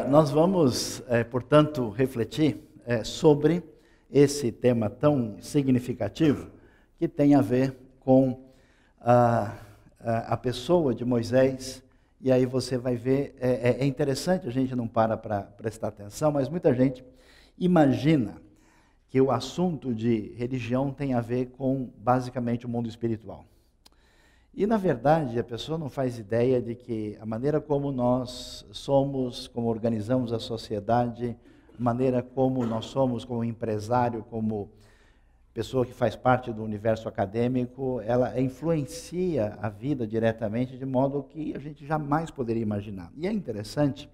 Nós vamos, portanto, refletir sobre esse tema tão significativo que tem a ver com a pessoa de Moisés. E aí você vai ver, é interessante, a gente não para prestar atenção, mas muita gente imagina que o assunto de religião tem a ver com, basicamente, o mundo espiritual. E, na verdade, a pessoa não faz ideia de que a maneira como nós somos, como organizamos a sociedade, a maneira como nós somos como empresário, como pessoa que faz parte do universo acadêmico, ela influencia a vida diretamente de modo que a gente jamais poderia imaginar. E é interessante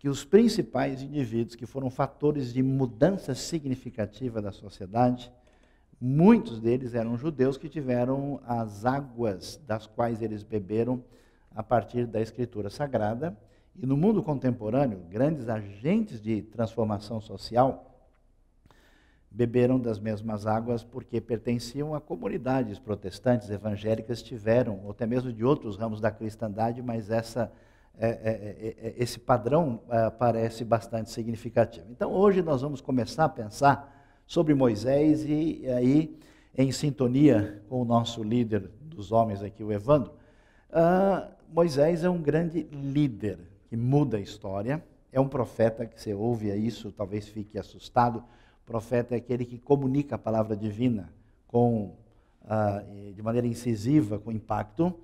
que os principais indivíduos que foram fatores de mudança significativa da sociedade, muitos deles eram judeus que tiveram as águas das quais eles beberam a partir da Escritura Sagrada. E no mundo contemporâneo, grandes agentes de transformação social beberam das mesmas águas porque pertenciam a comunidades protestantes, evangélicas, tiveram, ou até mesmo de outros ramos da cristandade, mas esse padrão parece bastante significativo. Então, hoje nós vamos começar a pensar sobre Moisés e aí, em sintonia com o nosso líder dos homens aqui, o Evandro, Moisés é um grande líder que muda a história, é um profeta que você ouve isso, talvez fique assustado. O profeta é aquele que comunica a palavra divina de maneira incisiva, com impacto.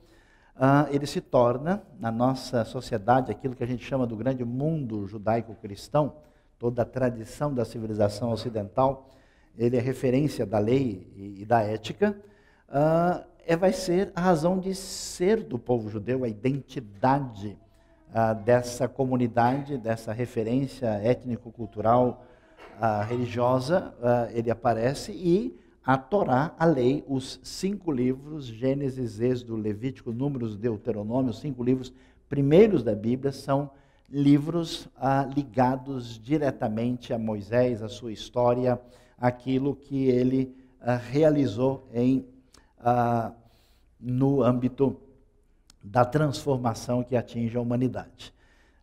Ele se torna, na nossa sociedade, aquilo que a gente chama do grande mundo judaico-cristão, toda a tradição da civilização ocidental, ele é referência da lei e da ética, vai ser a razão de ser do povo judeu, a identidade dessa comunidade, dessa referência étnico-cultural, religiosa. Ele aparece e a Torá, a lei, os 5 livros, Gênesis, Êxodo, Levítico, Números, Deuteronômio, os 5 livros primeiros da Bíblia, são livros ligados diretamente a Moisés, a sua história, aquilo que ele realizou no âmbito da transformação que atinge a humanidade.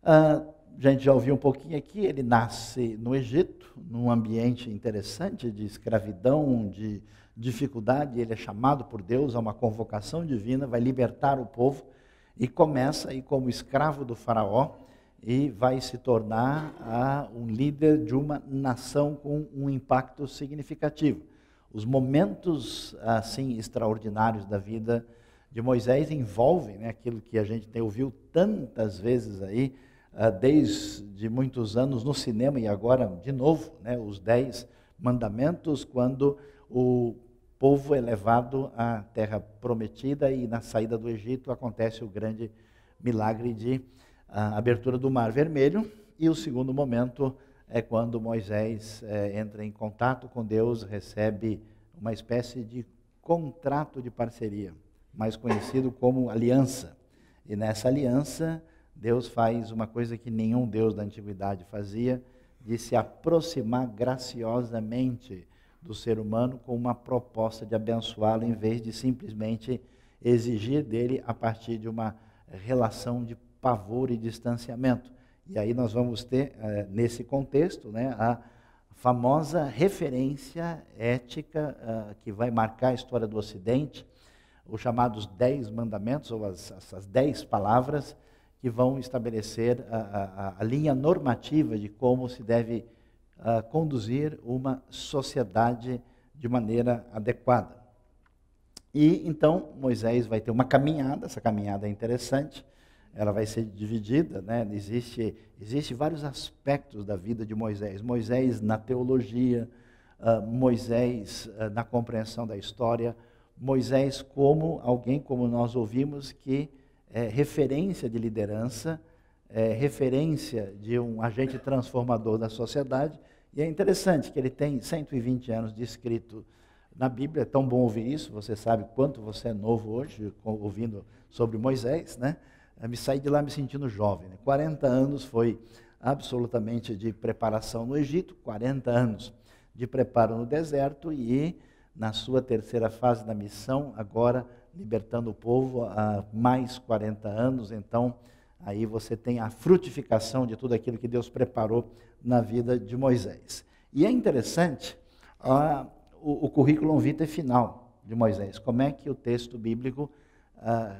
A gente já ouviu um pouquinho aqui, ele nasce no Egito, num ambiente interessante de escravidão, de dificuldade. Ele é chamado por Deus a uma convocação divina, vai libertar o povo e começa aí como escravo do faraó e vai se tornar um líder de uma nação com um impacto significativo. Os momentos assim extraordinários da vida de Moisés envolvem aquilo que a gente ouviu tantas vezes aí, desde muitos anos no cinema e agora de novo, os 10 mandamentos, quando o povo é levado à terra prometida e na saída do Egito acontece o grande milagre de abertura do Mar Vermelho. E o segundo momento é quando Moisés entra em contato com Deus, recebe uma espécie de contrato de parceria, mais conhecido como aliança. E nessa aliança, Deus faz uma coisa que nenhum Deus da antiguidade fazia, de se aproximar graciosamente do ser humano com uma proposta de abençoá-lo, em vez de simplesmente exigir dele a partir de uma relação de pavor e distanciamento. E aí nós vamos ter, nesse contexto, a famosa referência ética que vai marcar a história do Ocidente, os chamados 10 mandamentos, ou essas 10 palavras, que vão estabelecer a linha normativa de como se deve conduzir uma sociedade de maneira adequada. E então Moisés vai ter uma caminhada, essa caminhada é interessante, ela vai ser dividida, Existe vários aspectos da vida de Moisés. Moisés na teologia, Moisés na compreensão da história, Moisés como alguém, como nós ouvimos, que é referência de liderança, referência de um agente transformador da sociedade. E é interessante que ele tem 120 anos de escrito na Bíblia. É tão bom ouvir isso, você sabe quanto você é novo hoje, ouvindo sobre Moisés, Eu me saí de lá me sentindo jovem. 40 anos foi absolutamente de preparação no Egito, 40 anos de preparo no deserto e na sua terceira fase da missão, agora libertando o povo há mais 40 anos. Então, aí você tem a frutificação de tudo aquilo que Deus preparou na vida de Moisés. E é interessante o currículo vitae final de Moisés. Como é que o texto bíblico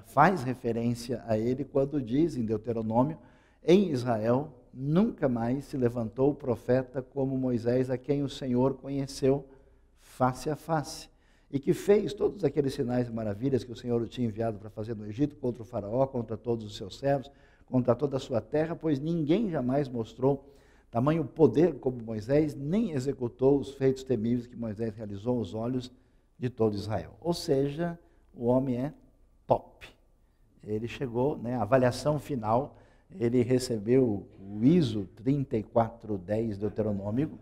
faz referência a ele quando diz em Deuteronômio: em Israel nunca mais se levantou profeta como Moisés, a quem o Senhor conheceu face a face, e que fez todos aqueles sinais e maravilhas que o Senhor o tinha enviado para fazer no Egito, contra o faraó, contra todos os seus servos, contra toda a sua terra, pois ninguém jamais mostrou tamanho poder como Moisés, nem executou os feitos temíveis que Moisés realizou aos olhos de todo Israel. Ou seja, o homem é top. Ele chegou, a avaliação final, ele recebeu o ISO 3410 deuteronômico,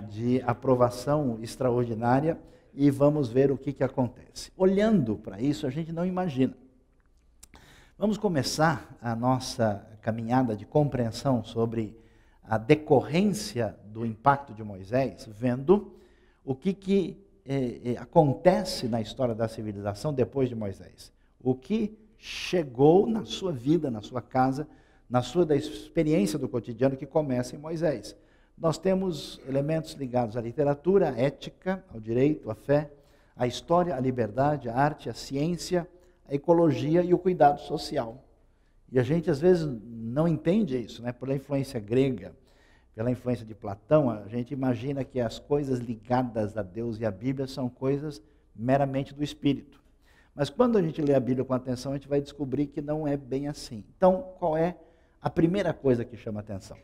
de aprovação extraordinária, e vamos ver o que acontece. Olhando para isso, a gente não imagina. Vamos começar a nossa caminhada de compreensão sobre a decorrência do impacto de Moisés, vendo o que acontece na história da civilização depois de Moisés. O que chegou na sua vida, na sua casa, na sua da experiência do cotidiano que começa em Moisés. Nós temos elementos ligados à literatura, à ética, ao direito, à fé, à história, à liberdade, à arte, à ciência, à ecologia e o cuidado social. E a gente às vezes não entende isso, pela influência grega, pela influência de Platão, a gente imagina que as coisas ligadas a Deus e à Bíblia são coisas meramente do espírito. Mas quando a gente lê a Bíblia com atenção, a gente vai descobrir que não é bem assim. Então, qual é a primeira coisa que chama atenção?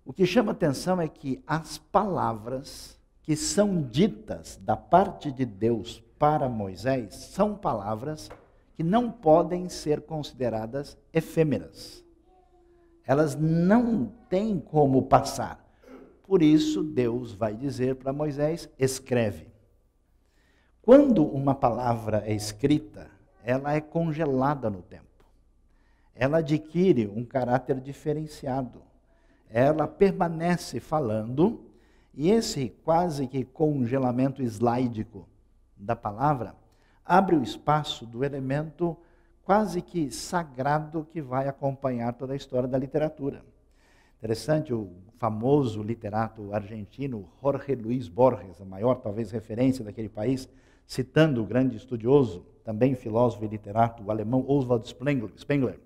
O que chama atenção é que as palavras que são ditas da parte de Deus para Moisés são palavras que não podem ser consideradas efêmeras. Elas não têm como passar. Por isso, Deus vai dizer para Moisés: escreve. Quando uma palavra é escrita, ela é congelada no tempo. Ela adquire um caráter diferenciado. Ela permanece falando, e esse quase que congelamento slídico da palavra abre o espaço do elemento quase que sagrado que vai acompanhar toda a história da literatura. Interessante, o famoso literato argentino Jorge Luis Borges, a maior talvez referência daquele país, citando o grande estudioso, também filósofo e literato, o alemão Oswald Spengler.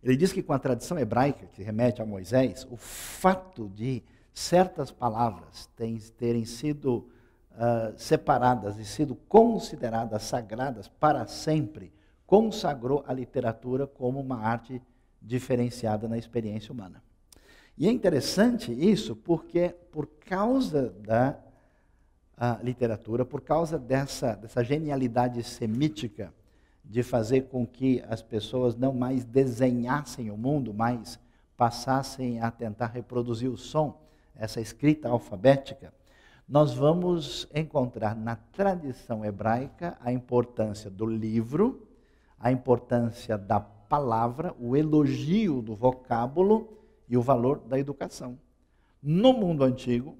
Ele diz que com a tradição hebraica, que remete a Moisés, o fato de certas palavras terem sido separadas e sido consideradas sagradas para sempre, consagrou a literatura como uma arte diferenciada na experiência humana. E é interessante isso porque, por causa da literatura, por causa dessa genialidade semítica de fazer com que as pessoas não mais desenhassem o mundo, mas passassem a tentar reproduzir o som, essa escrita alfabética, nós vamos encontrar na tradição hebraica a importância do livro, a importância da palavra, o elogio do vocábulo e o valor da educação. No mundo antigo,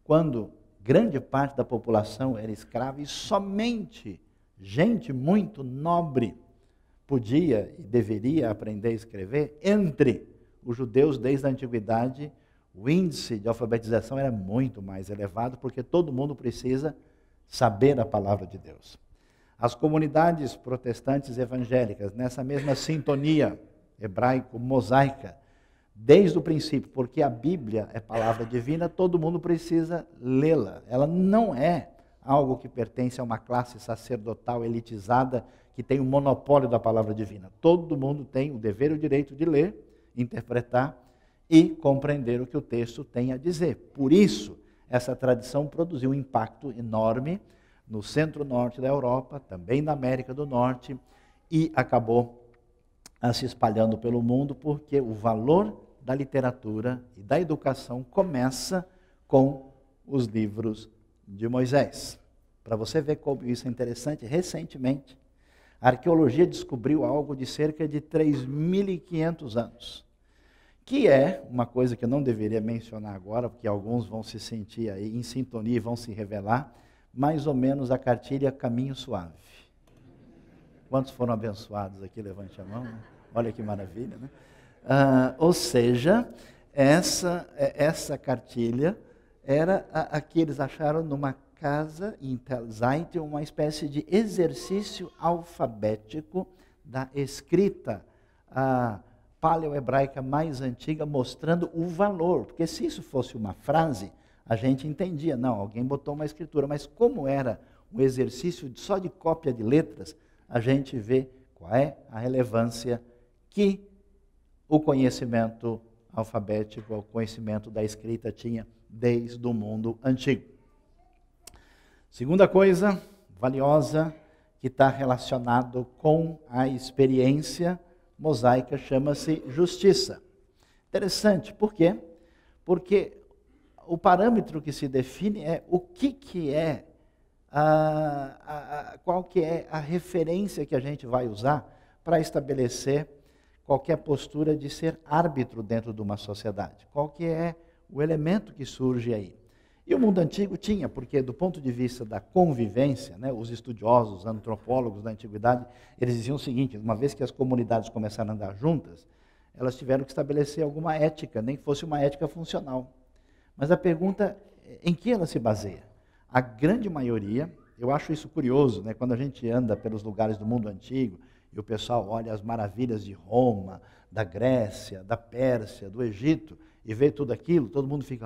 quando grande parte da população era escrava e somente gente muito nobre podia e deveria aprender a escrever, entre os judeus desde a antiguidade, o índice de alfabetização era muito mais elevado, porque todo mundo precisa saber a palavra de Deus. As comunidades protestantes evangélicas, nessa mesma sintonia hebraico-mosaica, desde o princípio, porque a Bíblia é palavra divina, todo mundo precisa lê-la. Ela não é algo que pertence a uma classe sacerdotal elitizada que tem o monopólio da palavra divina. Todo mundo tem o dever e o direito de ler, interpretar e compreender o que o texto tem a dizer. Por isso, essa tradição produziu um impacto enorme no centro-norte da Europa, também na América do Norte, e acabou se espalhando pelo mundo, porque o valor da literatura e da educação começa com os livros de Moisés. Para você ver como isso é interessante, recentemente, a arqueologia descobriu algo de cerca de 3.500 anos, que é uma coisa que eu não deveria mencionar agora, porque alguns vão se sentir aí em sintonia e vão se revelar, mais ou menos a cartilha Caminho Suave. Quantos foram abençoados aqui? Levante a mão. Olha que maravilha, né? Ou seja, essa cartilha era a que eles acharam numa casa em Tel Zait, uma espécie de exercício alfabético da escrita paleohebraica mais antiga, mostrando o valor. Porque se isso fosse uma frase, a gente entendia, não, alguém botou uma escritura, mas como era um exercício só de cópia de letras, a gente vê qual é a relevância que o conhecimento alfabético, o conhecimento da escrita tinha desde o mundo antigo. Segunda coisa valiosa que está relacionado com a experiência mosaica chama-se justiça. Interessante, por quê? Porque o parâmetro que se define é o que é, qual que é a referência que a gente vai usar para estabelecer qualquer postura de ser árbitro dentro de uma sociedade. Qual que é o elemento que surge aí? E o mundo antigo tinha, porque do ponto de vista da convivência, né, os estudiosos, os antropólogos da antiguidade, eles diziam o seguinte: uma vez que as comunidades começaram a andar juntas, elas tiveram que estabelecer alguma ética, nem que fosse uma ética funcional. Mas a pergunta é em que ela se baseia? A grande maioria, eu acho isso curioso, né, quando a gente anda pelos lugares do mundo antigo, e o pessoal olha as maravilhas de Roma, da Grécia, da Pérsia, do Egito, e vê tudo aquilo, todo mundo fica,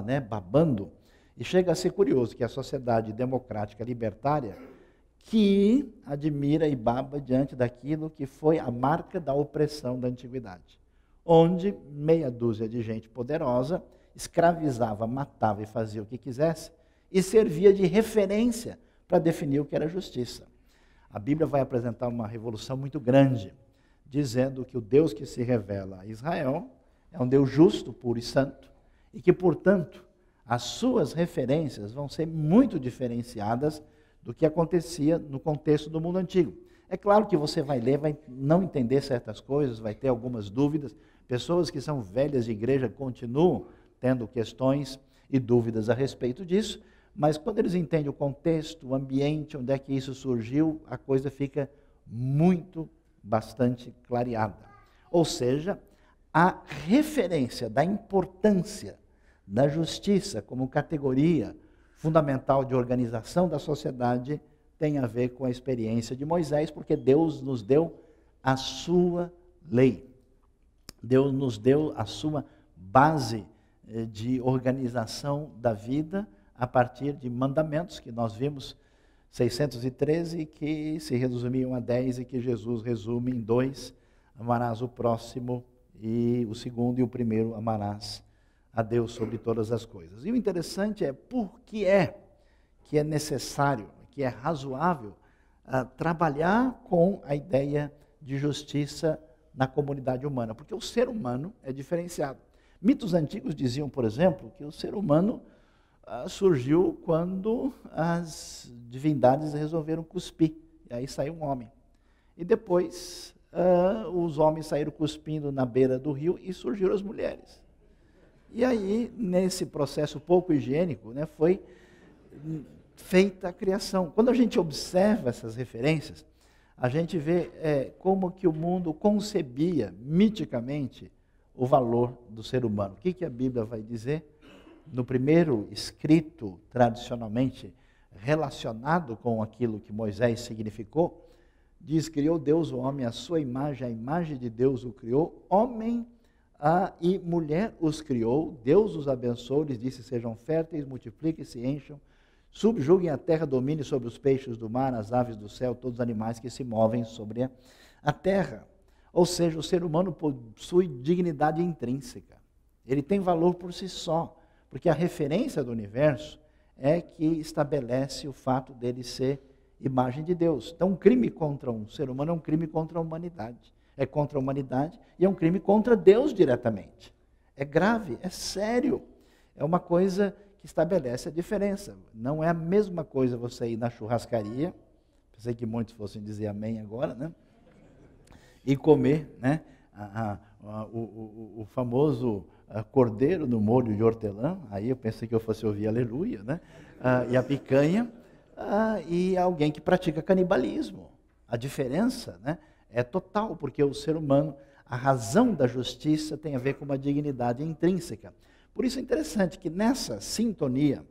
né, babando. E chega a ser curioso que a sociedade democrática libertária, que admira e baba diante daquilo que foi a marca da opressão da antiguidade, onde meia dúzia de gente poderosa escravizava, matava e fazia o que quisesse, e servia de referência para definir o que era justiça. A Bíblia vai apresentar uma revolução muito grande, dizendo que o Deus que se revela a Israel é um Deus justo, puro e santo, e que, portanto, as suas referências vão ser muito diferenciadas do que acontecia no contexto do mundo antigo. É claro que você vai ler, vai não entender certas coisas, vai ter algumas dúvidas. Pessoas que são velhas de igreja continuam tendo questões e dúvidas a respeito disso, mas quando eles entendem o contexto, o ambiente, onde é que isso surgiu, a coisa fica bastante clareada. Ou seja, a referência da importância da justiça como categoria fundamental de organização da sociedade tem a ver com a experiência de Moisés, porque Deus nos deu a sua lei. Deus nos deu a sua base de organização da vida a partir de mandamentos que nós vimos, 613, que se resumiam a 10 e que Jesus resume em 2. Amarás o próximo e o segundo e o primeiro, amarás a Deus sobre todas as coisas. E o interessante é por que é necessário, que é razoável trabalhar com a ideia de justiça na comunidade humana, porque o ser humano é diferenciado. Mitos antigos diziam, por exemplo, que o ser humano surgiu quando as divindades resolveram cuspir, e aí saiu um homem. E depois os homens saíram cuspindo na beira do rio e surgiram as mulheres. E aí, nesse processo pouco higiênico, né, foi feita a criação. Quando a gente observa essas referências, a gente vê como que o mundo concebia, miticamente, o valor do ser humano. O que a Bíblia vai dizer? No primeiro escrito, tradicionalmente relacionado com aquilo que Moisés significou, diz: criou Deus o homem à sua imagem, a imagem de Deus o criou, homem e mulher os criou, Deus os abençoou, lhes disse: sejam férteis, multipliquem, se encham, subjuguem a terra, dominem sobre os peixes do mar, as aves do céu, todos os animais que se movem sobre a terra. Ou seja, o ser humano possui dignidade intrínseca, ele tem valor por si só, porque a referência do universo é que estabelece o fato dele ser imagem de Deus. Então, um crime contra um ser humano é um crime contra a humanidade. É contra a humanidade e é um crime contra Deus diretamente. É grave, é sério. É uma coisa que estabelece a diferença. Não é a mesma coisa você ir na churrascaria, pensei que muitos fossem dizer amém agora, né? E comer, né, o famoso cordeiro no molho de hortelã, aí eu pensei que eu fosse ouvir aleluia, né? E a picanha, e alguém que pratica canibalismo. A diferença, né, é total, porque o ser humano, a razão da justiça tem a ver com uma dignidade intrínseca. Por isso é interessante que nessa sintonia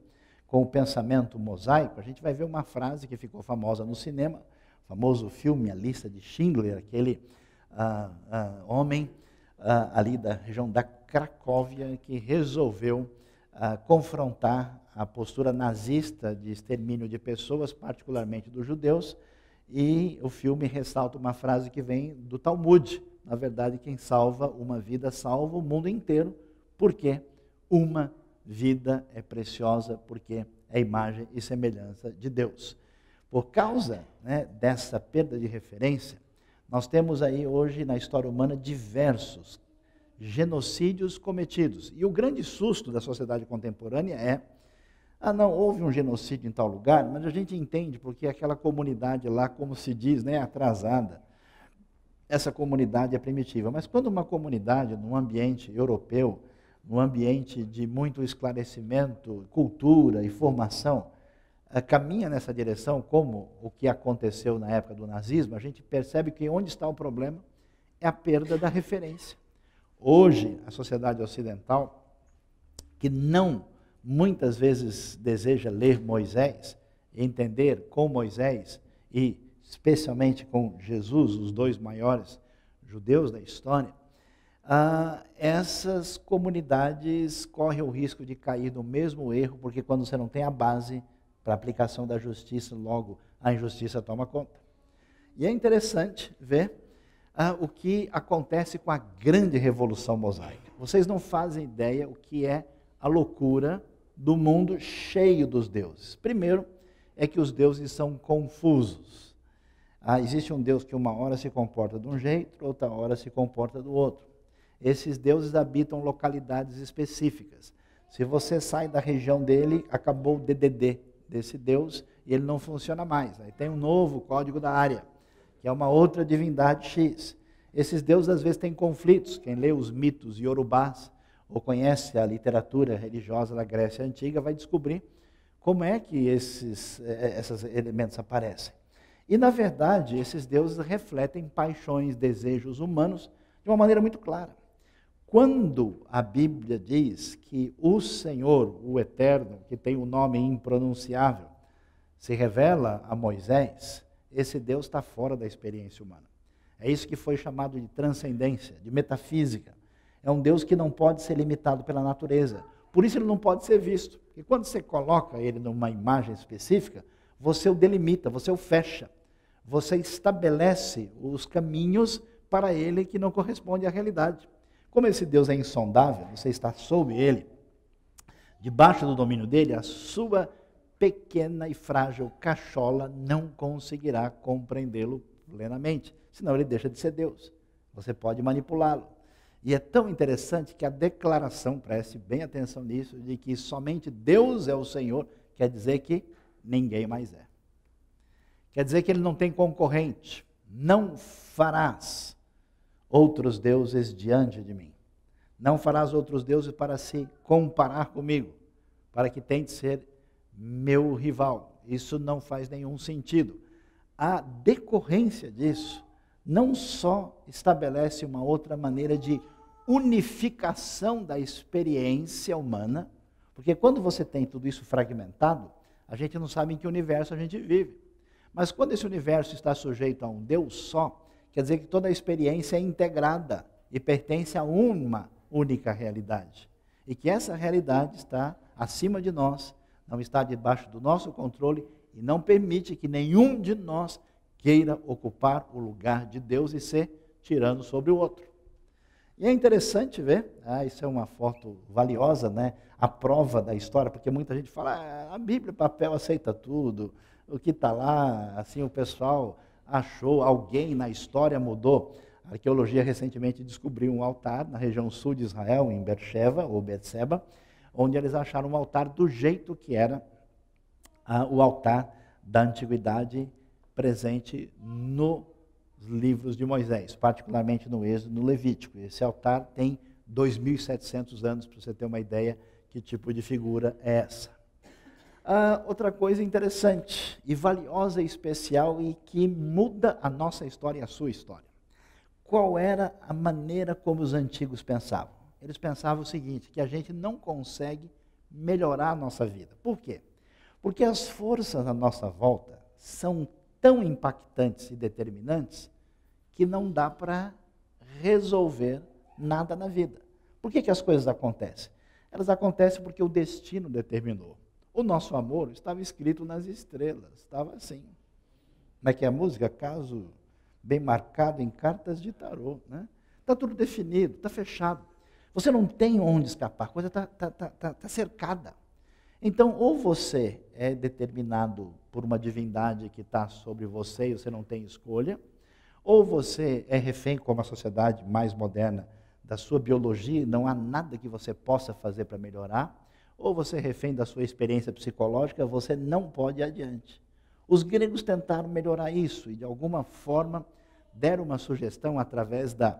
com o pensamento mosaico, a gente vai ver uma frase que ficou famosa no cinema, o famoso filme A Lista de Schindler, aquele homem ali da região da Cracóvia que resolveu confrontar a postura nazista de extermínio de pessoas, particularmente dos judeus, e o filme ressalta uma frase que vem do Talmud: na verdade, quem salva uma vida salva o mundo inteiro, porque uma vida é preciosa, porque é imagem e semelhança de Deus. Por causa, né, dessa perda de referência, nós temos aí hoje na história humana diversos genocídios cometidos. E o grande susto da sociedade contemporânea é: não, houve um genocídio em tal lugar, mas a gente entende porque aquela comunidade lá, como se diz, né, atrasada. Essa comunidade é primitiva. Mas quando uma comunidade, num ambiente europeu, num ambiente de muito esclarecimento, cultura e formação, caminha nessa direção, como o que aconteceu na época do nazismo, a gente percebe que onde está o problema é a perda da referência. Hoje, a sociedade ocidental, que não muitas vezes deseja ler Moisés, entender com Moisés e especialmente com Jesus, os dois maiores judeus da história, essas comunidades correm o risco de cair no mesmo erro, porque quando você não tem a base para a aplicação da justiça, logo a injustiça toma conta. E é interessante ver o que acontece com a grande revolução mosaica. Vocês não fazem ideia o que é a loucura do mundo cheio dos deuses. Primeiro, é que os deuses são confusos. Existe um Deus que uma hora se comporta de um jeito, outra hora se comporta do outro. Esses deuses habitam localidades específicas. Se você sai da região dele, acabou o DDD desse Deus e ele não funciona mais. Aí tem um novo código da área, que é uma outra divindade X. Esses deuses às vezes têm conflitos. Quem lê os mitos iorubás ou conhece a literatura religiosa da Grécia Antiga vai descobrir como é que esses elementos aparecem. E, na verdade, esses deuses refletem paixões, desejos humanos de uma maneira muito clara. Quando a Bíblia diz que o Senhor, o Eterno, que tem um nome impronunciável, se revela a Moisés, esse Deus está fora da experiência humana. É isso que foi chamado de transcendência, de metafísica. É um Deus que não pode ser limitado pela natureza. Por isso ele não pode ser visto. E quando você coloca ele numa imagem específica, você o delimita, você o fecha. Você estabelece os caminhos para ele que não correspondem à realidade. Como esse Deus é insondável, você está sob ele, debaixo do domínio dele, a sua pequena e frágil cachola não conseguirá compreendê-lo plenamente, senão ele deixa de ser Deus. Você pode manipulá-lo. E é tão interessante que a declaração, preste bem atenção nisso, de que somente Deus é o Senhor, quer dizer que ninguém mais é. Quer dizer que ele não tem concorrente. Não farás outros deuses diante de mim. Não farás outros deuses para se comparar comigo, para que tente ser meu rival. Isso não faz nenhum sentido. A decorrência disso não só estabelece uma outra maneira de unificação da experiência humana, porque quando você tem tudo isso fragmentado, a gente não sabe em que universo a gente vive. Mas quando esse universo está sujeito a um Deus só, quer dizer que toda a experiência é integrada e pertence a uma única realidade. E que essa realidade está acima de nós, não está debaixo do nosso controle e não permite que nenhum de nós queira ocupar o lugar de Deus e ser tirano sobre o outro. E é interessante ver, isso é uma foto valiosa, né? A prova da história, porque muita gente fala, a Bíblia, papel, aceita tudo, o que está lá, assim, o pessoal achou, alguém na história mudou. A arqueologia recentemente descobriu um altar na região sul de Israel, em Beersheba, ou Betseba, onde eles acharam um altar do jeito que era o altar da antiguidade presente nos livros de Moisés, particularmente no Êxodo, no Levítico. Esse altar tem 2.700 anos, para você ter uma ideia que tipo de figura é essa. Outra coisa interessante e valiosa e especial e que muda a nossa história e a sua história. qual era a maneira como os antigos pensavam? Eles pensavam o seguinte, que a gente não consegue melhorar a nossa vida. Por quê? Porque as forças à nossa volta são tão impactantes e determinantes que não dá para resolver nada na vida. Por que as coisas acontecem? Elas acontecem porque o destino determinou. O nosso amor estava escrito nas estrelas, estava assim. Como é que é a música? Caso bem marcado em cartas de tarô, né? Está tudo definido, está fechado. Você não tem onde escapar, a coisa está cercada. Então, ou você é determinado por uma divindade que está sobre você e você não tem escolha, ou você é refém, como a sociedade mais moderna, da sua biologia, não há nada que você possa fazer para melhorar, ou você é refém da sua experiência psicológica, você não pode ir adiante. Os gregos tentaram melhorar isso e, de alguma forma, deram uma sugestão através da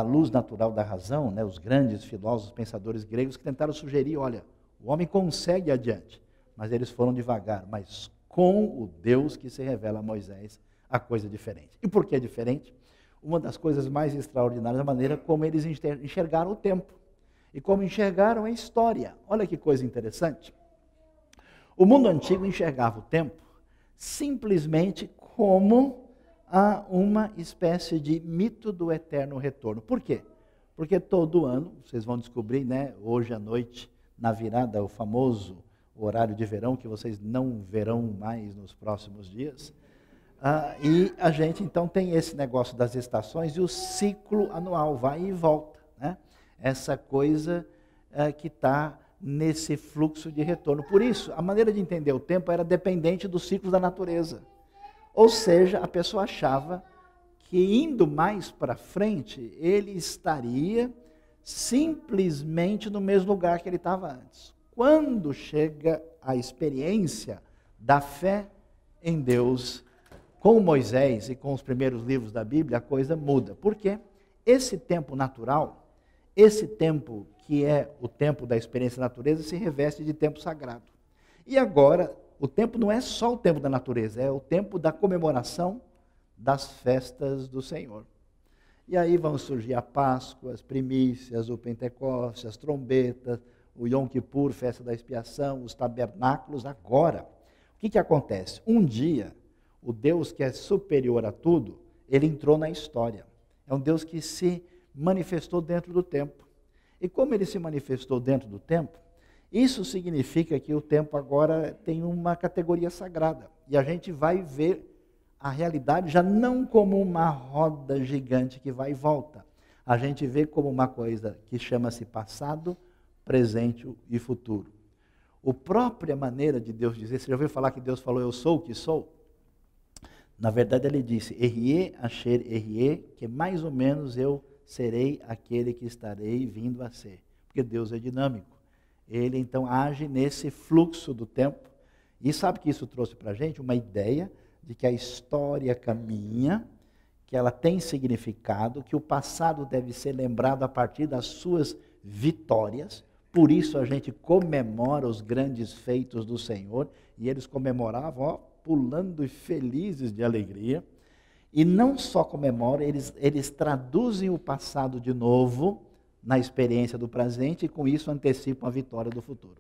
luz natural da razão, né? Os grandes filósofos, pensadores gregos que tentaram sugerir, olha, o homem consegue ir adiante, mas eles foram devagar, mas com o Deus que se revela a Moisés, a coisa é diferente. E por que é diferente? Uma das coisas mais extraordinárias é a maneira como eles enxergaram o tempo e como enxergaram a história. Olha que coisa interessante. O mundo antigo enxergava o tempo simplesmente como uma espécie de mito do eterno retorno. Por quê? Porque todo ano, vocês vão descobrir, né, hoje à noite, na virada, o famoso horário de verão, que vocês não verão mais nos próximos dias, e a gente então tem esse negócio das estações e o ciclo anual vai e volta, né? Essa coisa que está nesse fluxo de retorno. Por isso, a maneira de entender o tempo era dependente dos ciclos da natureza. Ou seja, a pessoa achava que indo mais para frente, ele estaria simplesmente no mesmo lugar que ele estava antes. Quando chega a experiência da fé em Deus, com Moisés e com os primeiros livros da Bíblia, a coisa muda. Por quê? Esse tempo natural, esse tempo que é o tempo da experiência da natureza, se reveste de tempo sagrado. E agora, o tempo não é só o tempo da natureza, é o tempo da comemoração das festas do Senhor. E aí vão surgir a Páscoa, as primícias, o Pentecostes, as trombetas, o Yom Kippur, festa da expiação, os tabernáculos. Agora, o que acontece? Um dia, o Deus que é superior a tudo, ele entrou na história. É um Deus que se manifestou dentro do tempo. E como ele se manifestou dentro do tempo, isso significa que o tempo agora tem uma categoria sagrada. E a gente vai ver a realidade já não como uma roda gigante que vai e volta. A gente vê como uma coisa que chama-se passado, presente e futuro. A própria maneira de Deus dizer, você já ouviu falar que Deus falou, eu sou o que sou? Na verdade ele disse, Erie, Asher, Erie, que mais ou menos eu serei aquele que estarei vindo a ser. Porque Deus é dinâmico. Ele então age nesse fluxo do tempo. E sabe que isso trouxe para a gente uma ideia de que a história caminha, que ela tem significado, que o passado deve ser lembrado a partir das suas vitórias. Por isso a gente comemora os grandes feitos do Senhor. E eles comemoravam, pulando e felizes de alegria. E não só comemoram, eles traduzem o passado de novo na experiência do presente e com isso antecipam a vitória do futuro.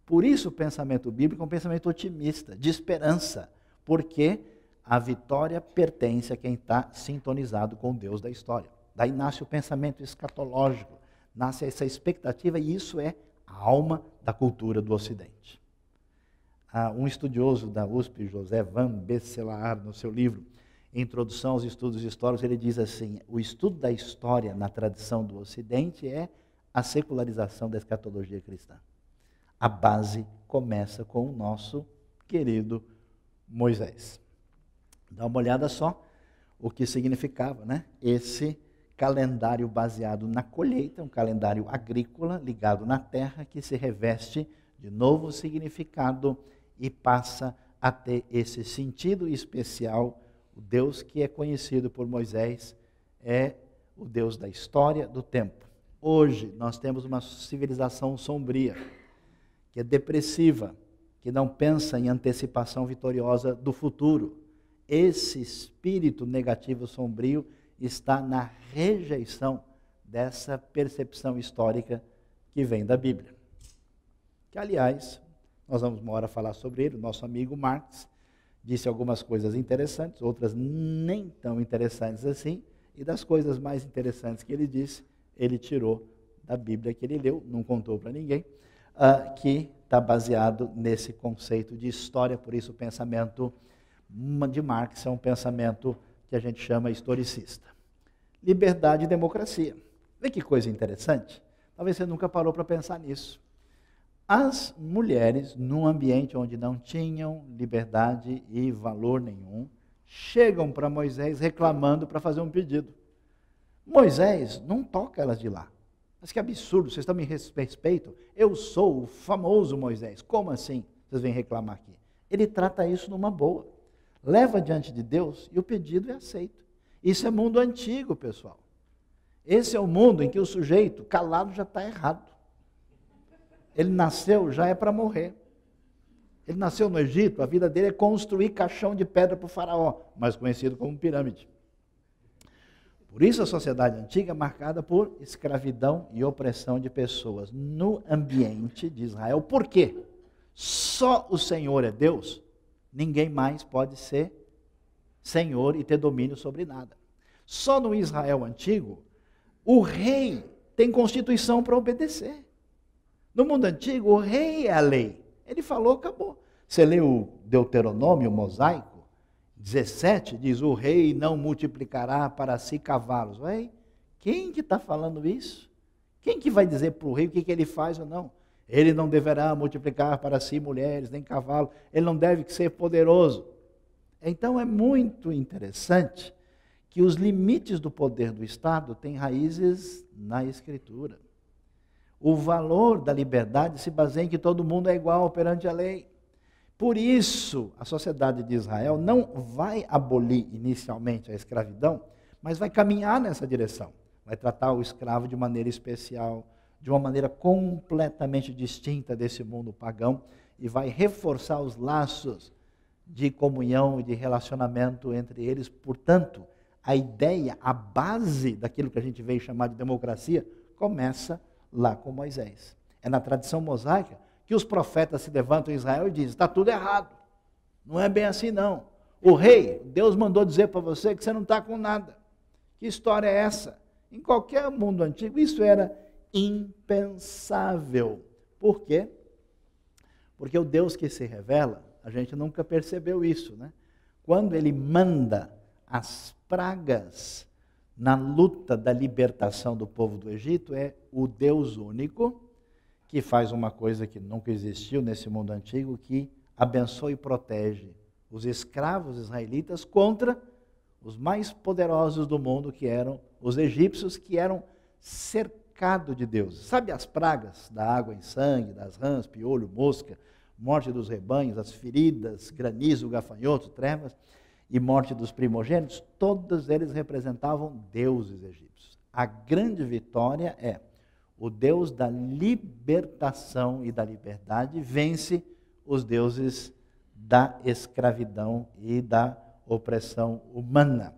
Por isso o pensamento bíblico é um pensamento otimista, de esperança, porque a vitória pertence a quem está sintonizado com o Deus da história. Daí nasce o pensamento escatológico, nasce essa expectativa e isso é a alma da cultura do Ocidente. Um estudioso da USP, José Van Besselaar, no seu livro Introdução aos Estudos Históricos, ele diz assim, o estudo da história na tradição do Ocidente é a secularização da escatologia cristã. A base começa com o nosso querido Moisés. Dá uma olhada só o que significava, né? Esse calendário baseado na colheita, um calendário agrícola ligado na terra que se reveste de novo significado e passa a ter esse sentido especial. O Deus que é conhecido por Moisés é o Deus da história, do tempo. Hoje nós temos uma civilização sombria, que é depressiva, que não pensa em antecipação vitoriosa do futuro. Esse espírito negativo sombrio, está na rejeição dessa percepção histórica que vem da Bíblia. Que, aliás, nós vamos uma hora falar sobre ele. O nosso amigo Marx disse algumas coisas interessantes, outras nem tão interessantes assim, e das coisas mais interessantes que ele disse, ele tirou da Bíblia que ele leu, não contou para ninguém, que está baseado nesse conceito de história. Por isso o pensamento de Marx é um pensamento que a gente chama historicista. Liberdade e democracia. Vê que coisa interessante? Talvez você nunca parou para pensar nisso. As mulheres, num ambiente onde não tinham liberdade e valor nenhum, chegam para Moisés reclamando para fazer um pedido. Moisés não toca elas de lá. Mas que absurdo, vocês estão me respeitam? Eu sou o famoso Moisés. Como assim vocês vêm reclamar aqui? Ele trata isso numa boa. Leva diante de Deus e o pedido é aceito. Isso é mundo antigo, pessoal. Esse é o mundo em que o sujeito calado já está errado. Ele nasceu, já é para morrer. Ele nasceu no Egito, a vida dele é construir caixão de pedra para o faraó, mais conhecido como pirâmide. Por isso a sociedade antiga é marcada por escravidão e opressão de pessoas no ambiente de Israel. Por quê? Só o Senhor é Deus, ninguém mais pode ser Senhor e ter domínio sobre nada. Só no Israel antigo, o rei tem constituição para obedecer. No mundo antigo, o rei é a lei. Ele falou, acabou. Você lê o Deuteronômio, o Mosaico, 17, diz, o rei não multiplicará para si cavalos. Ué, quem que está falando isso? Quem que vai dizer para o rei o que ele faz ou não? Ele não deverá multiplicar para si mulheres, nem cavalos. Ele não deve ser poderoso. Então é muito interessante que os limites do poder do Estado têm raízes na Escritura. O valor da liberdade se baseia em que todo mundo é igual perante a lei. Por isso, a sociedade de Israel não vai abolir inicialmente a escravidão, mas vai caminhar nessa direção. Vai tratar o escravo de maneira especial, de uma maneira completamente distinta desse mundo pagão, e vai reforçar os laços de comunhão e de relacionamento entre eles. Portanto, a ideia, a base daquilo que a gente veio chamar de democracia, começa lá com Moisés. É na tradição mosaica que os profetas se levantam em Israel e dizem, está tudo errado, não é bem assim não. O rei, Deus mandou dizer para você que você não está com nada. Que história é essa? Em qualquer mundo antigo isso era impensável. Por quê? Porque o Deus que se revela, a gente nunca percebeu isso, né? Quando ele manda as pragas na luta da libertação do povo do Egito, é o Deus único que faz uma coisa que nunca existiu nesse mundo antigo, que abençoa e protege os escravos israelitas contra os mais poderosos do mundo, que eram os egípcios, que eram cercados de deuses. Sabe as pragas da água em sangue, das rãs, piolho, mosca, morte dos rebanhos, as feridas, granizo, gafanhoto, trevas e morte dos primogênitos? Todos eles representavam deuses egípcios. A grande vitória é o Deus da libertação e da liberdade vence os deuses da escravidão e da opressão humana.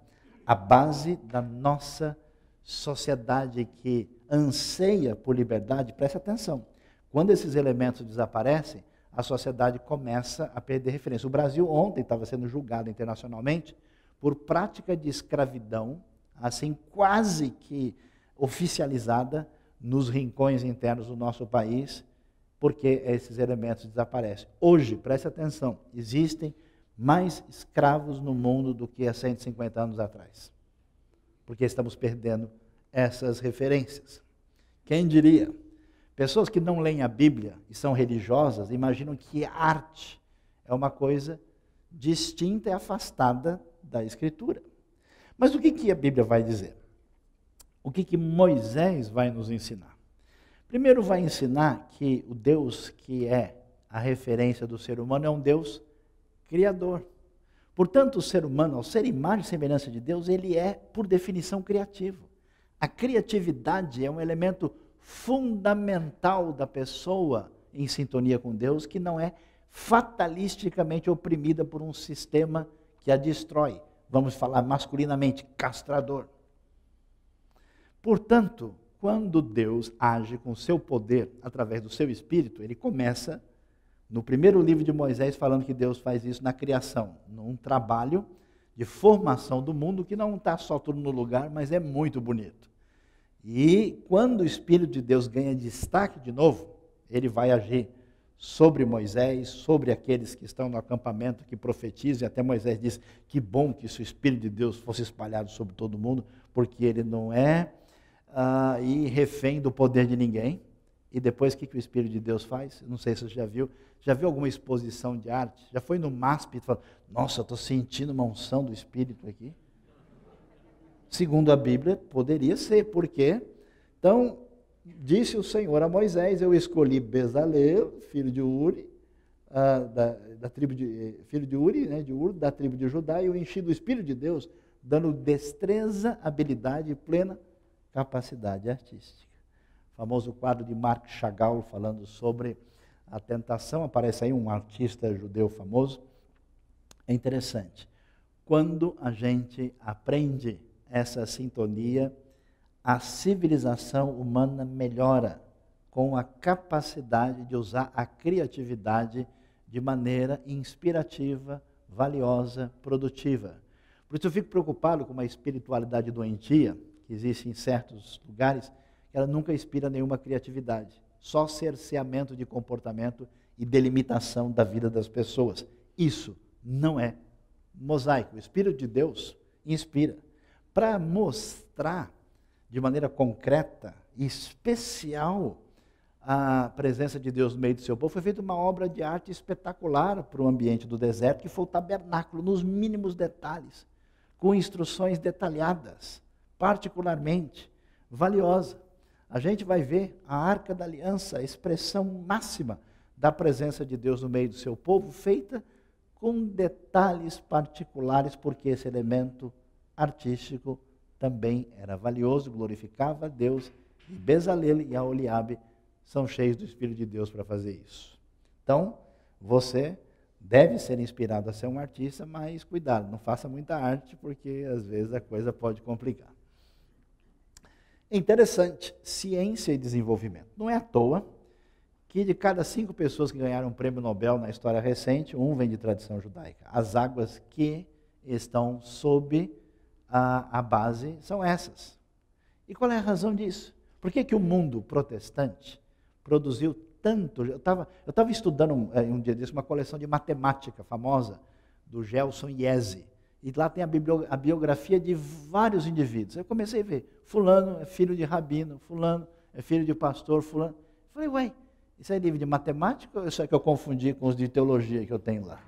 A base da nossa sociedade que anseia por liberdade, preste atenção, quando esses elementos desaparecem, a sociedade começa a perder referência. O Brasil ontem estava sendo julgado internacionalmente por prática de escravidão, assim quase que oficializada nos rincões internos do nosso país, porque esses elementos desaparecem. Hoje, preste atenção, existem mais escravos no mundo do que há 150 anos atrás, porque estamos perdendo essas referências. Quem diria? Pessoas que não leem a Bíblia e são religiosas imaginam que a arte é uma coisa distinta e afastada da Escritura. Mas o que a Bíblia vai dizer? O que Moisés vai nos ensinar? Primeiro vai ensinar que o Deus que é a referência do ser humano é um Deus criador. Portanto, o ser humano, ao ser imagem e semelhança de Deus, ele é, por definição, criativo. A criatividade é um elemento fundamental da pessoa em sintonia com Deus, que não é fatalisticamente oprimida por um sistema que a destrói. Vamos falar masculinamente, castrador. Portanto, quando Deus age com o seu poder, através do seu Espírito, ele começa no primeiro livro de Moisés falando que Deus faz isso na criação, num trabalho de formação do mundo que não está só tudo no lugar, mas é muito bonito. E quando o Espírito de Deus ganha destaque de novo, ele vai agir sobre Moisés, sobre aqueles que estão no acampamento, que profetizam, e até Moisés diz que bom que se o Espírito de Deus fosse espalhado sobre todo mundo, porque ele não é refém do poder de ninguém. E depois o que o Espírito de Deus faz? Não sei se você já viu alguma exposição de arte? Já foi no MASP e falou, nossa, eu estou sentindo uma unção do Espírito aqui? Segundo a Bíblia, poderia ser, por quê? Então, disse o Senhor a Moisés, eu escolhi Bezalel, filho de Uri, filho de Uri, né, de Ur, da tribo de Judá, e eu enchi do Espírito de Deus, dando destreza, habilidade e plena capacidade artística. O famoso quadro de Marc Chagall falando sobre a tentação, aparece aí um artista judeu famoso. É interessante. Quando a gente aprende essa sintonia, a civilização humana melhora com a capacidade de usar a criatividade de maneira inspirativa, valiosa, produtiva. Por isso eu fico preocupado com uma espiritualidade doentia, que existe em certos lugares, que ela nunca inspira nenhuma criatividade, só cerceamento de comportamento e delimitação da vida das pessoas. Isso não é mosaico. O Espírito de Deus inspira para mostrar de maneira concreta e especial a presença de Deus no meio do seu povo. Foi feita uma obra de arte espetacular para o ambiente do deserto, que foi o tabernáculo, nos mínimos detalhes, com instruções detalhadas, particularmente valiosa. A gente vai ver a Arca da Aliança, a expressão máxima da presença de Deus no meio do seu povo, feita com detalhes particulares, porque esse elemento artístico também era valioso, glorificava a Deus, e Bezalel e Aholiabe são cheios do Espírito de Deus para fazer isso. Então, você deve ser inspirado a ser um artista, mas cuidado, não faça muita arte, porque às vezes a coisa pode complicar. Interessante, ciência e desenvolvimento. Não é à toa que de cada 5 pessoas que ganharam um prêmio Nobel na história recente, um vem de tradição judaica. As águas que estão sob a base são essas. E qual é a razão disso? Por que o mundo protestante produziu tanto? Eu estava estudando um dia desse uma coleção de matemática famosa do Gelson Iese. E lá tem a biografia de vários indivíduos. Eu comecei a ver, fulano é filho de rabino, fulano é filho de pastor, fulano. Eu falei, ué, isso é livro de matemática ou isso é que eu confundi com os de teologia que eu tenho lá?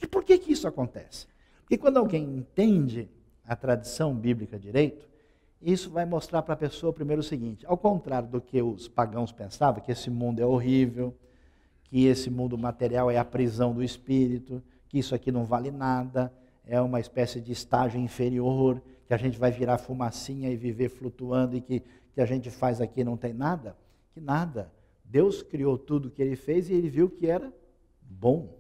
E por que isso acontece? Porque quando alguém entende a tradição bíblica direito, isso vai mostrar para a pessoa primeiro o seguinte, ao contrário do que os pagãos pensavam, que esse mundo é horrível, que esse mundo material é a prisão do espírito, que isso aqui não vale nada, é uma espécie de estágio inferior, que a gente vai virar fumacinha e viver flutuando e que a gente faz aqui não tem nada, que nada. Deus criou tudo o que Ele fez e Ele viu que era bom.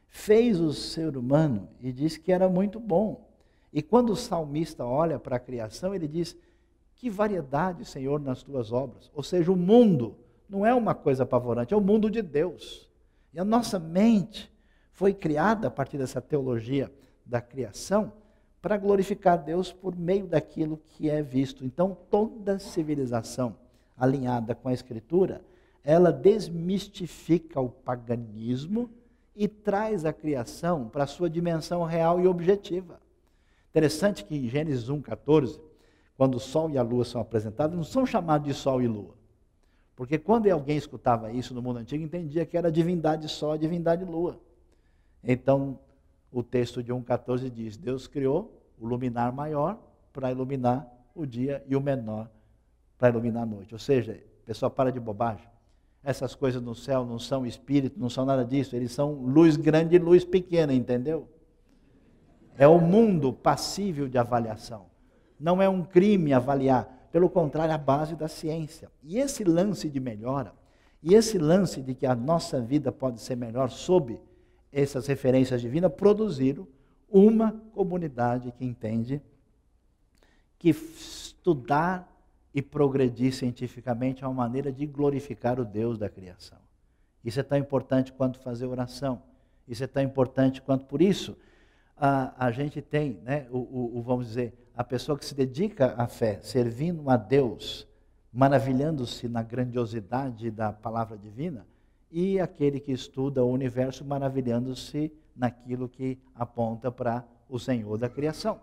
Fez o ser humano e disse que era muito bom. E quando o salmista olha para a criação, ele diz, que variedade, Senhor, nas tuas obras. Ou seja, o mundo não é uma coisa apavorante, é o mundo de Deus. E a nossa mente foi criada a partir dessa teologia da criação para glorificar Deus por meio daquilo que é visto. Então, toda civilização alinhada com a Escritura, ela desmistifica o paganismo e traz a criação para a sua dimensão real e objetiva. Interessante que em Gênesis 1,14, quando o sol e a lua são apresentados, não são chamados de sol e lua. Porque quando alguém escutava isso no mundo antigo, entendia que era divindade sol e divindade lua. Então, o texto de 1,14 diz, Deus criou o luminar maior para iluminar o dia e o menor para iluminar a noite. Ou seja, pessoal, para de bobagem. Essas coisas no céu não são espírito, não são nada disso. Eles são luz grande e luz pequena, entendeu? É o mundo passível de avaliação. Não é um crime avaliar. Pelo contrário, é a base da ciência. E esse lance de melhora, e esse lance de que a nossa vida pode ser melhor sob essas referências divinas, produziram uma comunidade que entende que estudar e progredir cientificamente é uma maneira de glorificar o Deus da criação. Isso é tão importante quanto fazer oração. Isso é tão importante quanto, por isso, a gente tem, né, vamos dizer, a pessoa que se dedica à fé, servindo a Deus, maravilhando-se na grandiosidade da palavra divina, e aquele que estuda o universo, maravilhando-se naquilo que aponta para o Senhor da criação.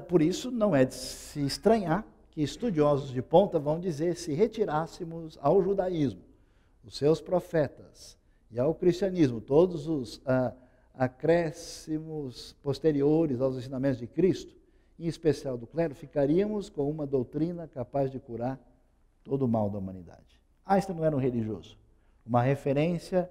Por isso, não é de se estranhar que estudiosos de ponta vão dizer, se retirássemos ao judaísmo os seus profetas e ao cristianismo todos os acréscimos posteriores aos ensinamentos de Cristo, em especial do clero, ficaríamos com uma doutrina capaz de curar todo o mal da humanidade. Einstein não era um religioso. Uma referência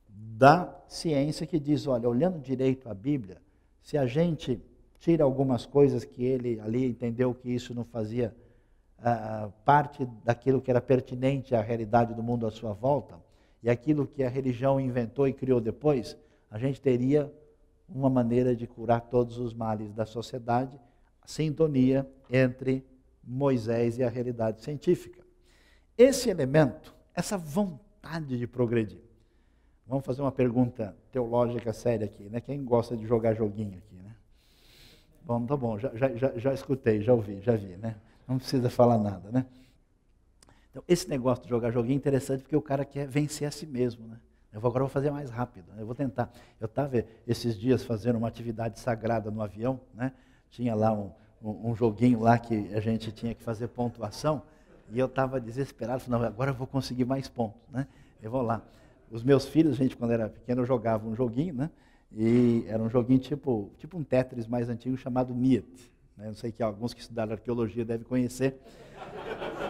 da ciência que diz, olha, olhando direito a Bíblia, se a gente tira algumas coisas que ele ali entendeu que isso não fazia parte daquilo que era pertinente à realidade do mundo à sua volta, e aquilo que a religião inventou e criou depois, a gente teria uma maneira de curar todos os males da sociedade, a sintonia entre Moisés e a realidade científica. Esse elemento, essa vontade de progredir. Vamos fazer uma pergunta teológica séria aqui, né? Quem gosta de jogar joguinho aqui, né? Bom, tá bom, já escutei, já ouvi, já vi, né? Não precisa falar nada, né? Então, esse negócio de jogar joguinho é interessante porque o cara quer vencer a si mesmo, né? Agora eu vou fazer mais rápido, né? Eu vou tentar. Eu estava esses dias fazendo uma atividade sagrada no avião, né? Tinha lá um joguinho lá que a gente tinha que fazer pontuação, e eu estava desesperado, falei, não, agora eu vou conseguir mais pontos, né? Eu vou lá. Os meus filhos, gente, quando era pequeno, eu jogava um joguinho, né? E era um joguinho tipo um Tetris mais antigo chamado Niet. Né? Não sei que alguns que estudaram arqueologia devem conhecer.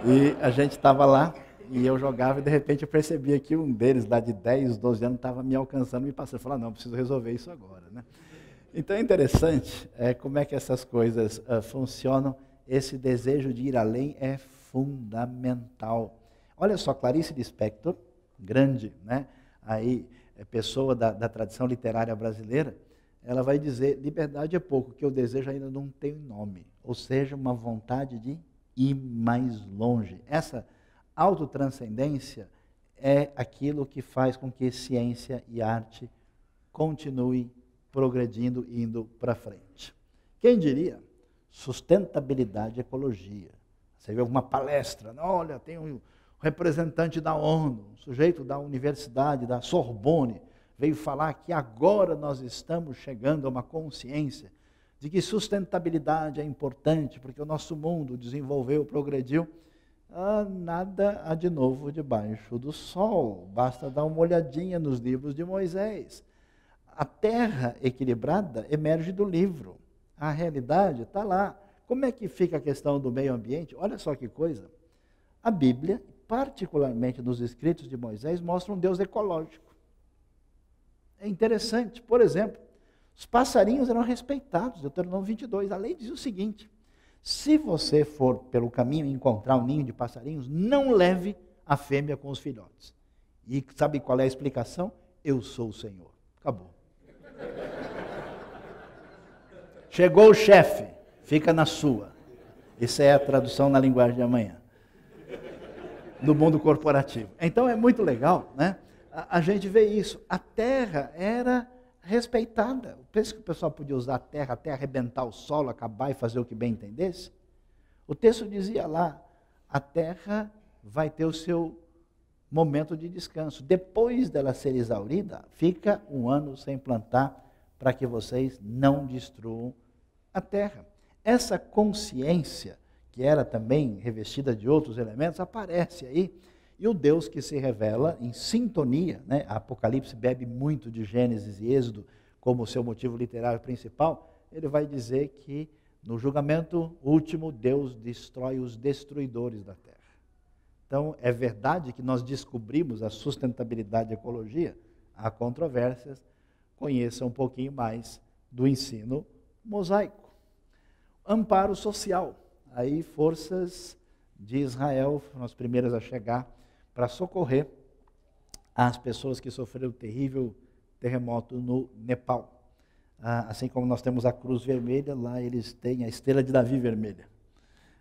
E a gente estava lá, e eu jogava, e de repente eu percebia que um deles, lá de 10, 12 anos, estava me alcançando, me passando. Eu falei, não, preciso resolver isso agora, né? Então é interessante como é que essas coisas funcionam. Esse desejo de ir além é fundamental. Olha só, Clarice Lispector, grande, né? Aí, pessoa da tradição literária brasileira, ela vai dizer, liberdade é pouco, que o desejo ainda não tem nome. Ou seja, uma vontade de ir mais longe. Essa autotranscendência é aquilo que faz com que ciência e arte continue progredindo, indo para frente. Quem diria? Sustentabilidade e ecologia. Você vê uma palestra, olha, tem um representante da ONU, um sujeito da universidade, da Sorbonne, veio falar que agora nós estamos chegando a uma consciência de que sustentabilidade é importante, porque o nosso mundo desenvolveu, progrediu. Nada há de novo debaixo do sol, basta dar uma olhadinha nos livros de Moisés. A terra equilibrada emerge do livro, a realidade está lá. Como é que fica a questão do meio ambiente? Olha só que coisa, a Bíblia, particularmente nos escritos de Moisés, mostra um Deus ecológico. É interessante, por exemplo, os passarinhos eram respeitados, Deuteronômio 22, a lei diz o seguinte, se você for pelo caminho e encontrar um ninho de passarinhos, não leve a fêmea com os filhotes. E sabe qual é a explicação? Eu sou o Senhor. Acabou. Chegou o chefe, fica na sua. Isso é a tradução na linguagem de amanhã. No mundo corporativo. Então é muito legal, né? A gente vê isso. A terra era respeitada. Pensa que o pessoal podia usar a terra até arrebentar o solo, acabar e fazer o que bem entendesse? O texto dizia lá, a terra vai ter o seu momento de descanso. Depois dela ser exaurida, fica um ano sem plantar para que vocês não destruam a terra. Essa consciência, que era também revestida de outros elementos, aparece aí. E o Deus que se revela em sintonia, né? A Apocalipse bebe muito de Gênesis e Êxodo como seu motivo literário principal, ele vai dizer que no julgamento último, Deus destrói os destruidores da terra. Então, é verdade que nós descobrimos a sustentabilidade e a ecologia? Há controvérsias, conheça um pouquinho mais do ensino mosaico. Amparo social. Aí, forças de Israel foram as primeiras a chegar para socorrer as pessoas que sofreram o terrível terremoto no Nepal. Assim como nós temos a Cruz Vermelha, lá eles têm a Estrela de Davi Vermelha.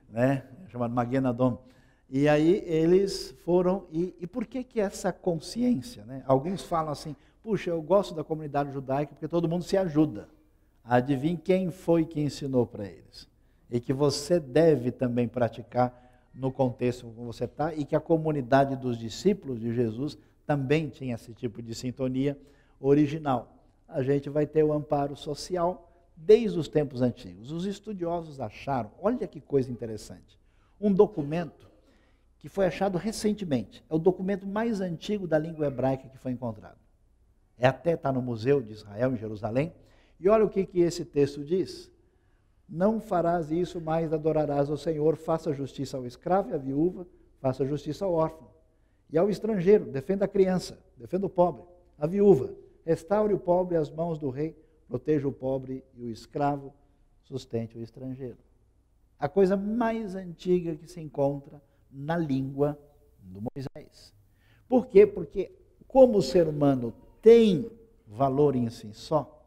né? Chamado Maguenadon. E aí eles foram, e por que essa consciência? Né? Alguns falam assim, puxa, eu gosto da comunidade judaica porque todo mundo se ajuda. Adivinhe quem foi que ensinou para eles. E que você deve também praticar no contexto como você está, e que a comunidade dos discípulos de Jesus também tinha esse tipo de sintonia original. A gente vai ter o amparo social desde os tempos antigos. Os estudiosos acharam, olha que coisa interessante, um documento que foi achado recentemente. É o documento mais antigo da língua hebraica que foi encontrado. Está no Museu de Israel, em Jerusalém. E olha o que esse texto diz. Não farás isso, mas adorarás ao Senhor, faça justiça ao escravo e à viúva, faça justiça ao órfão. E ao estrangeiro, defenda a criança, defenda o pobre, a viúva, restaure o pobre às mãos do rei, proteja o pobre e o escravo, sustente o estrangeiro. A coisa mais antiga que se encontra na língua do Moisés. Por quê? Porque como o ser humano tem valor em si só,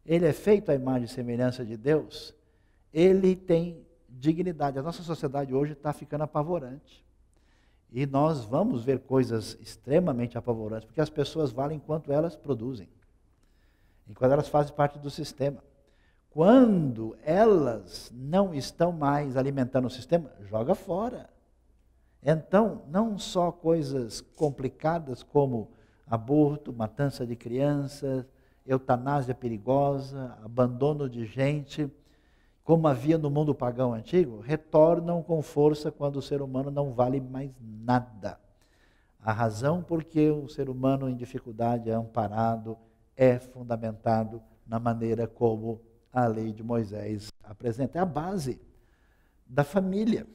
ele é feito à imagem e semelhança de Deus, ele tem dignidade. A nossa sociedade hoje está ficando apavorante. E nós vamos ver coisas extremamente apavorantes, porque as pessoas valem enquanto elas produzem, enquanto elas fazem parte do sistema. Quando elas não estão mais alimentando o sistema, joga fora. Então, não só coisas complicadas como aborto, matança de crianças, eutanásia perigosa, abandono de gente, como havia no mundo pagão antigo, retornam com força quando o ser humano não vale mais nada. A razão porque o ser humano em dificuldade é amparado, é fundamentado na maneira como a lei de Moisés apresenta. É a base da família,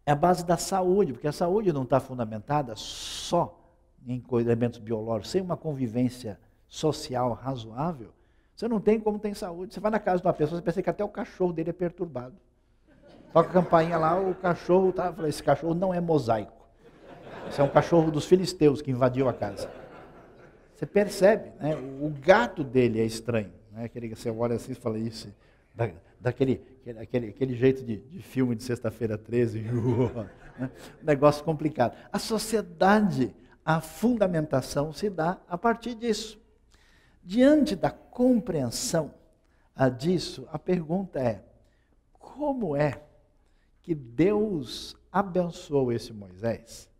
é a base da saúde, porque a saúde não está fundamentada só em elementos biológicos, sem uma convivência social razoável, você não tem como ter saúde. Você vai na casa de uma pessoa, você pensa que até o cachorro dele é perturbado. Toca a campainha lá, o cachorro está... Esse cachorro não é mosaico. Esse é um cachorro dos filisteus que invadiu a casa. Você percebe, né? O gato dele é estranho. Né? Você olha assim e fala isso, aquele jeito de filme de sexta-feira 13, né? Negócio complicado. A sociedade, a fundamentação se dá a partir disso. Diante da compreensão disso, a pergunta é, como é que Deus abençoou esse Moisés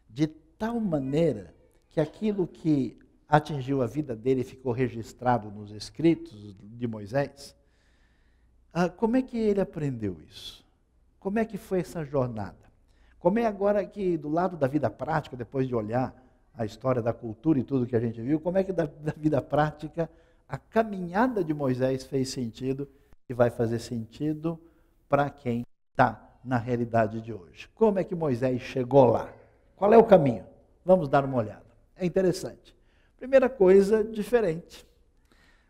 de tal maneira que aquilo que atingiu a vida dele e ficou registrado nos escritos de Moisés, como é que ele aprendeu isso? Como é que foi essa jornada? Como é agora que do lado da vida prática, depois de olhar a história da cultura e tudo que a gente viu, como é que da vida prática a caminhada de Moisés fez sentido e vai fazer sentido para quem está na realidade de hoje? Como é que Moisés chegou lá? Qual é o caminho? Vamos dar uma olhada. É interessante. Primeira coisa, diferente.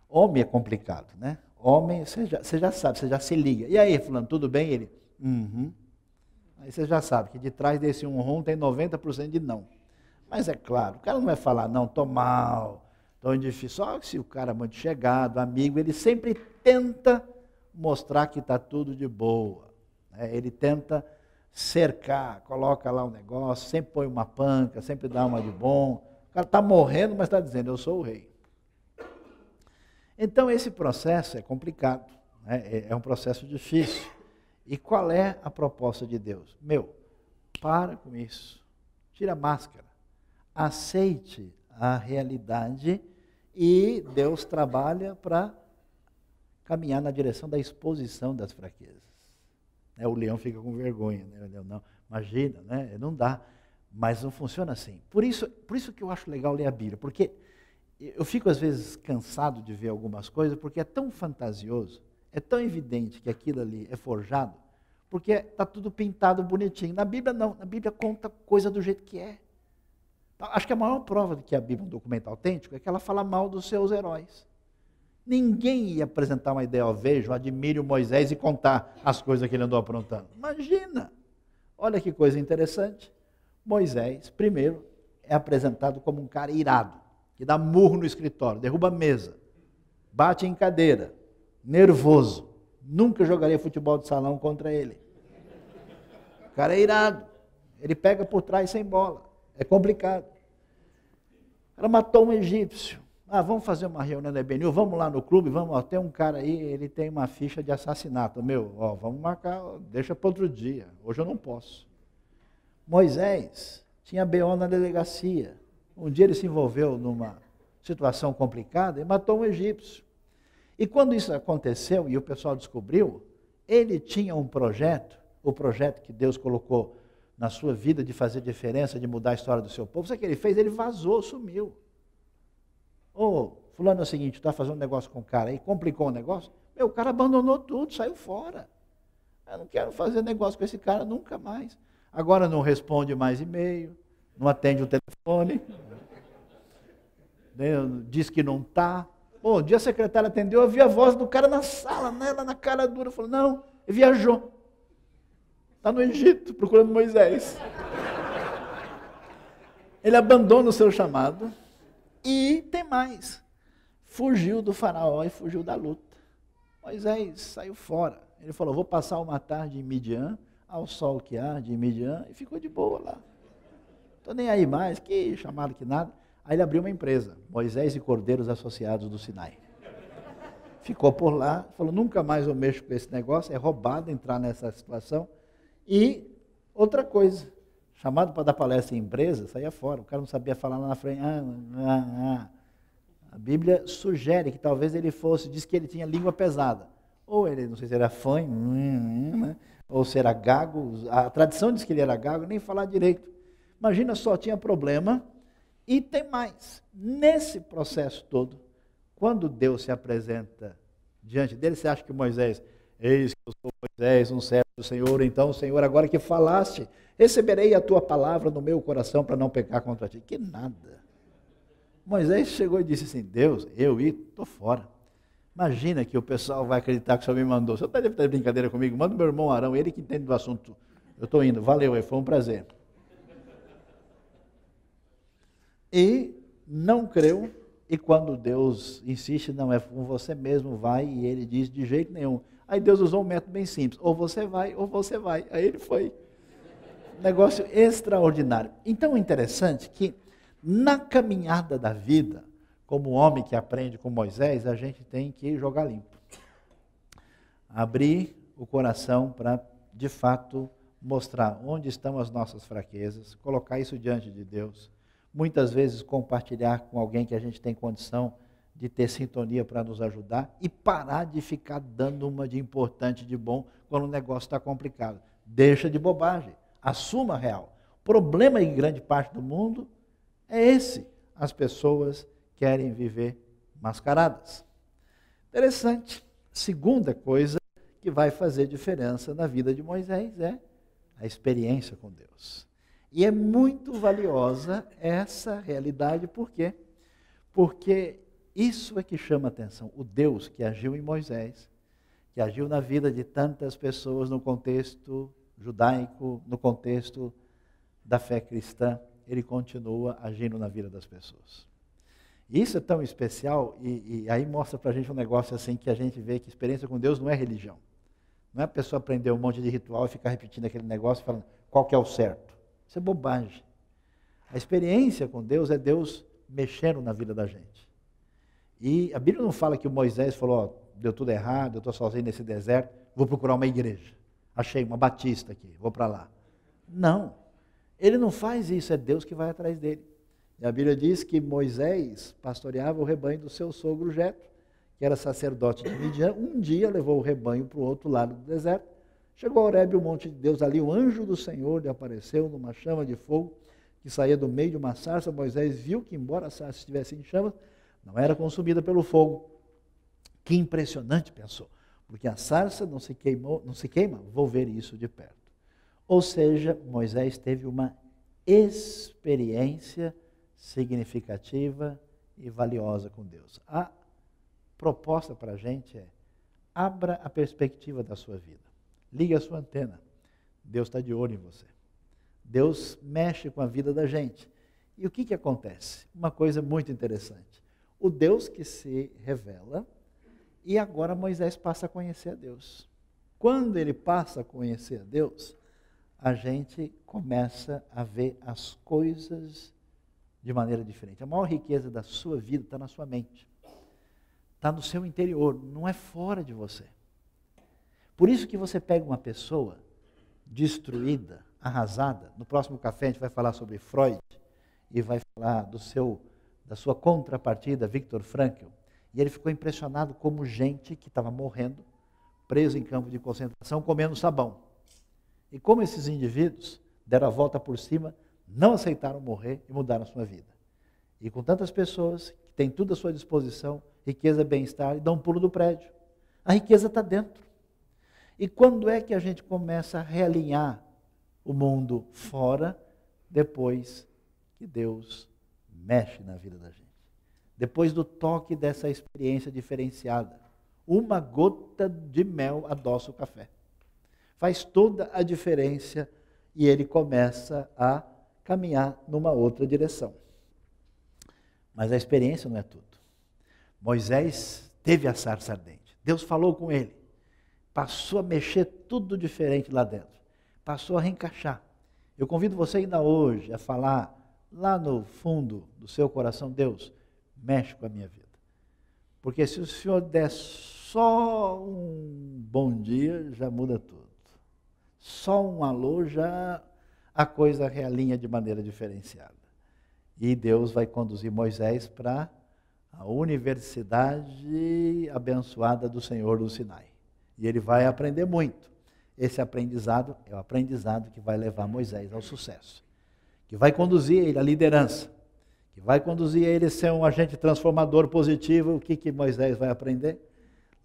Homem é complicado, né? Homem, você já sabe, você já se liga. E aí, fulano, tudo bem? Ele, Aí você já sabe que de trás desse tem 90% de não. Mas é claro, o cara não vai falar, não, estou mal, estou difícil. Só que se o cara é muito chegado, amigo, ele sempre tenta mostrar que está tudo de boa. Né? Ele tenta cercar, coloca lá um negócio, sempre põe uma panca, sempre dá uma de bom. O cara está morrendo, mas está dizendo, eu sou o rei. Então esse processo é complicado, né? É um processo difícil. E qual é a proposta de Deus? Para com isso, tira a máscara. Aceite a realidade e Deus trabalha para caminhar na direção da exposição das fraquezas. O leão fica com vergonha, né? O leão, não, imagina, né? Não dá, mas não funciona assim. Por isso que eu acho legal ler a Bíblia, porque eu fico às vezes cansado de ver algumas coisas, porque é tão fantasioso, é tão evidente que aquilo ali é forjado, porque está tudo pintado bonitinho. Na Bíblia não, na Bíblia conta coisa do jeito que é. Acho que a maior prova de que a Bíblia é um documento autêntico é que ela fala mal dos seus heróis. Ninguém ia apresentar uma ideia, vejo, admire o Moisés e contar as coisas que ele andou aprontando. Imagina! Olha que coisa interessante. Moisés, primeiro, é apresentado como um cara irado, que dá murro no escritório, derruba a mesa, bate em cadeira, nervoso. Nunca jogaria futebol de salão contra ele. O cara é irado. Ele pega por trás sem bola. É complicado. O cara matou um egípcio. Vamos fazer uma reunião da EBNU, vamos lá no clube, vamos, tem um cara aí, ele tem uma ficha de assassinato. Vamos marcar, deixa para outro dia. Hoje eu não posso. Moisés tinha BO na delegacia. Um dia ele se envolveu numa situação complicada e matou um egípcio. E quando isso aconteceu e o pessoal descobriu, ele tinha um projeto, o projeto que Deus colocou na sua vida de fazer diferença, de mudar a história do seu povo. Sabe o que ele fez? Ele vazou, sumiu. Fulano, é o seguinte, está fazendo um negócio com o cara aí, complicou o negócio, o cara abandonou tudo, saiu fora. Eu não quero fazer negócio com esse cara nunca mais. Agora não responde mais e-mail, não atende o telefone, diz que não está. Um dia a secretária atendeu, eu vi a voz do cara na sala, ela na cara dura, falou, não, ele viajou. Está no Egito, procurando Moisés. Ele abandona o seu chamado. E tem mais, fugiu do faraó e fugiu da luta. Moisés saiu fora. Ele falou, vou passar uma tarde em Midian, ao sol que arde em Midian, e ficou de boa lá. Estou nem aí mais, que chamado que nada. Aí ele abriu uma empresa, Moisés e Cordeiros Associados do Sinai. Ficou por lá, falou, nunca mais eu mexo com esse negócio, é roubado entrar nessa situação. E outra coisa, chamado para dar palestra em empresa, saía fora. O cara não sabia falar lá na frente. A Bíblia sugere que talvez ele diz que ele tinha língua pesada. Ou ele, não sei se era fanho, ou se era gago. A tradição diz que ele era gago, nem falar direito. Imagina só, tinha problema. E tem mais. Nesse processo todo, quando Deus se apresenta diante dele, você acha que Moisés, eis que eu sou Moisés, um servo do Senhor, então, Senhor, agora que falaste, receberei a tua palavra no meu coração para não pecar contra ti. Que nada. Moisés chegou e disse assim, Deus, estou fora. Imagina que o pessoal vai acreditar que o Senhor me mandou. Você está de brincadeira comigo? Manda o meu irmão Arão, ele que entende do assunto. Eu estou indo, valeu, foi um prazer. E não creu, e quando Deus insiste, não, é com você mesmo, vai, e ele diz, de jeito nenhum. Aí Deus usou um método bem simples, ou você vai. Aí ele foi. Negócio extraordinário. Então é interessante que na caminhada da vida, como homem que aprende com Moisés, a gente tem que jogar limpo. Abrir o coração para, de fato, mostrar onde estão as nossas fraquezas, colocar isso diante de Deus. Muitas vezes compartilhar com alguém que a gente tem condição de ter sintonia para nos ajudar e parar de ficar dando uma de importante, de bom, quando o negócio está complicado. Deixa de bobagem. Assuma a real. O problema em grande parte do mundo é esse. As pessoas querem viver mascaradas. Interessante. Segunda coisa que vai fazer diferença na vida de Moisés é a experiência com Deus. E é muito valiosa essa realidade, por quê? Porque isso é que chama a atenção. O Deus que agiu em Moisés, que agiu na vida de tantas pessoas no contexto judaico, no contexto da fé cristã, ele continua agindo na vida das pessoas. Isso é tão especial e aí mostra para a gente um negócio assim que a gente vê que experiência com Deus não é religião. Não é a pessoa aprender um monte de ritual e ficar repetindo aquele negócio falando qual que é o certo. Isso é bobagem. A experiência com Deus é Deus mexendo na vida da gente. E a Bíblia não fala que o Moisés falou, deu tudo errado, eu estou sozinho nesse deserto, vou procurar uma igreja. Achei uma batista aqui, vou para lá. Não, ele não faz isso, é Deus que vai atrás dele. E a Bíblia diz que Moisés pastoreava o rebanho do seu sogro Jetro, que era sacerdote de Midian. Um dia levou o rebanho para o outro lado do deserto. Chegou a Horebe, o monte de Deus, ali o anjo do Senhor lhe apareceu numa chama de fogo que saía do meio de uma sarça. Moisés viu que, embora a sarça estivesse em chamas, não era consumida pelo fogo. Que impressionante, pensou, porque a sarça não se queima, vou ver isso de perto. Ou seja, Moisés teve uma experiência significativa e valiosa com Deus. A proposta para a gente é, abra a perspectiva da sua vida. Ligue a sua antena. Deus está de olho em você. Deus mexe com a vida da gente. E o que acontece? Uma coisa muito interessante. O Deus que se revela, E agora Moisés passa a conhecer a Deus. Quando ele passa a conhecer a Deus, a gente começa a ver as coisas de maneira diferente. A maior riqueza da sua vida está na sua mente. Está no seu interior, não é fora de você. Por isso que você pega uma pessoa destruída, arrasada. No próximo café a gente vai falar sobre Freud e vai falar da sua contrapartida, Viktor Frankl. E ele ficou impressionado como gente que estava morrendo, preso em campo de concentração, comendo sabão. E como esses indivíduos deram a volta por cima, não aceitaram morrer e mudaram a sua vida. E com tantas pessoas que têm tudo à sua disposição, riqueza, bem-estar, e dão um pulo do prédio. A riqueza está dentro. E quando é que a gente começa a realinhar o mundo fora? Depois que Deus mexe na vida da gente. Depois do toque dessa experiência diferenciada. Uma gota de mel adoça o café. Faz toda a diferença e ele começa a caminhar numa outra direção. Mas a experiência não é tudo. Moisés teve a sarça ardente. Deus falou com ele. Passou a mexer tudo diferente lá dentro. Passou a reencaixar. Eu convido você ainda hoje a falar lá no fundo do seu coração, Deus, mexe com a minha vida. Porque se o Senhor der só um bom dia, já muda tudo. Só um alô, já a coisa realinha de maneira diferenciada. E Deus vai conduzir Moisés para a universidade abençoada do Senhor do Sinai. E ele vai aprender muito. Esse aprendizado é o aprendizado que vai levar Moisés ao sucesso. Que vai conduzir ele à liderança. Que vai conduzir ele a ser um agente transformador positivo. O que Moisés vai aprender?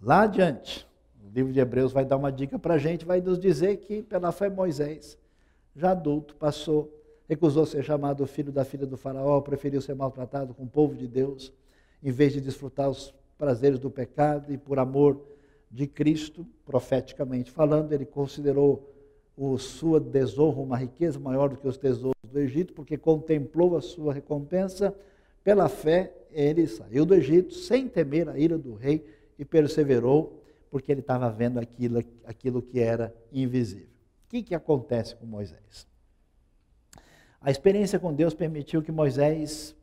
Lá adiante, o livro de Hebreus vai dar uma dica para a gente, vai nos dizer que pela fé Moisés, já adulto, recusou ser chamado filho da filha do faraó, preferiu ser maltratado com o povo de Deus, em vez de desfrutar os prazeres do pecado, e por amor de Cristo, profeticamente falando, ele considerou sua desonra uma riqueza maior do que os tesouros do Egito, porque contemplou a sua recompensa. Pela fé, ele saiu do Egito sem temer a ira do rei e perseverou, porque ele estava vendo aquilo que era invisível. O que acontece com Moisés? A experiência com Deus permitiu que Moisés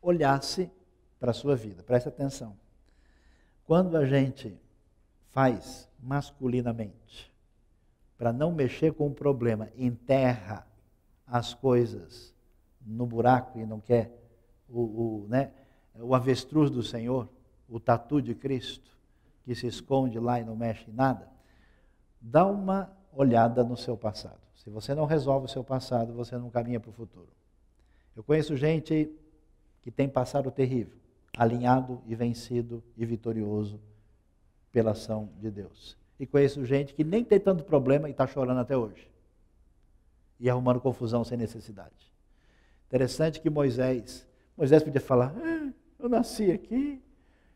olhasse para a sua vida. Preste atenção. Quando a gente faz masculinamente, para não mexer com o problema, enterra as coisas no buraco e não quer o avestruz do Senhor, o tatu de Cristo, que se esconde lá e não mexe em nada, dá uma olhada no seu passado. Se você não resolve o seu passado, você não caminha para o futuro. Eu conheço gente que tem passado terrível, alinhado e vencido e vitorioso pela ação de Deus. E conheço gente que nem tem tanto problema e está chorando até hoje. E arrumando confusão sem necessidade. Interessante que Moisés podia falar, eu nasci aqui,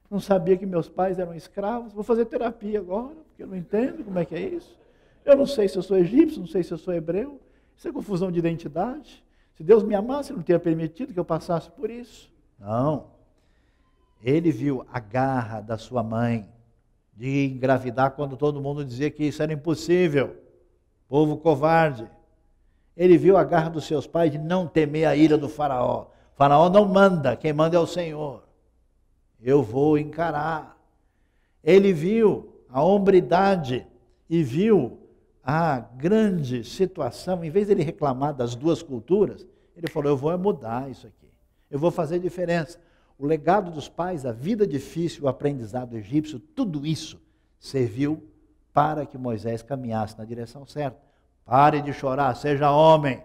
não sabia que meus pais eram escravos, vou fazer terapia agora, porque eu não entendo como é que é isso. Eu não sei se eu sou egípcio, não sei se eu sou hebreu. Isso é confusão de identidade. Se Deus me amasse, Ele não teria permitido que eu passasse por isso. Não. Ele viu a garra da sua mãe de engravidar quando todo mundo dizia que isso era impossível. Povo covarde. Ele viu a garra dos seus pais de não temer a ira do faraó. O faraó não manda, quem manda é o Senhor. Eu vou encarar. Ele viu a hombridade e viu a grande situação. Em vez de ele reclamar das duas culturas, ele falou, eu vou mudar isso aqui. Eu vou fazer diferença. O legado dos pais, a vida difícil, o aprendizado egípcio, tudo isso serviu para que Moisés caminhasse na direção certa. Pare de chorar, seja homem.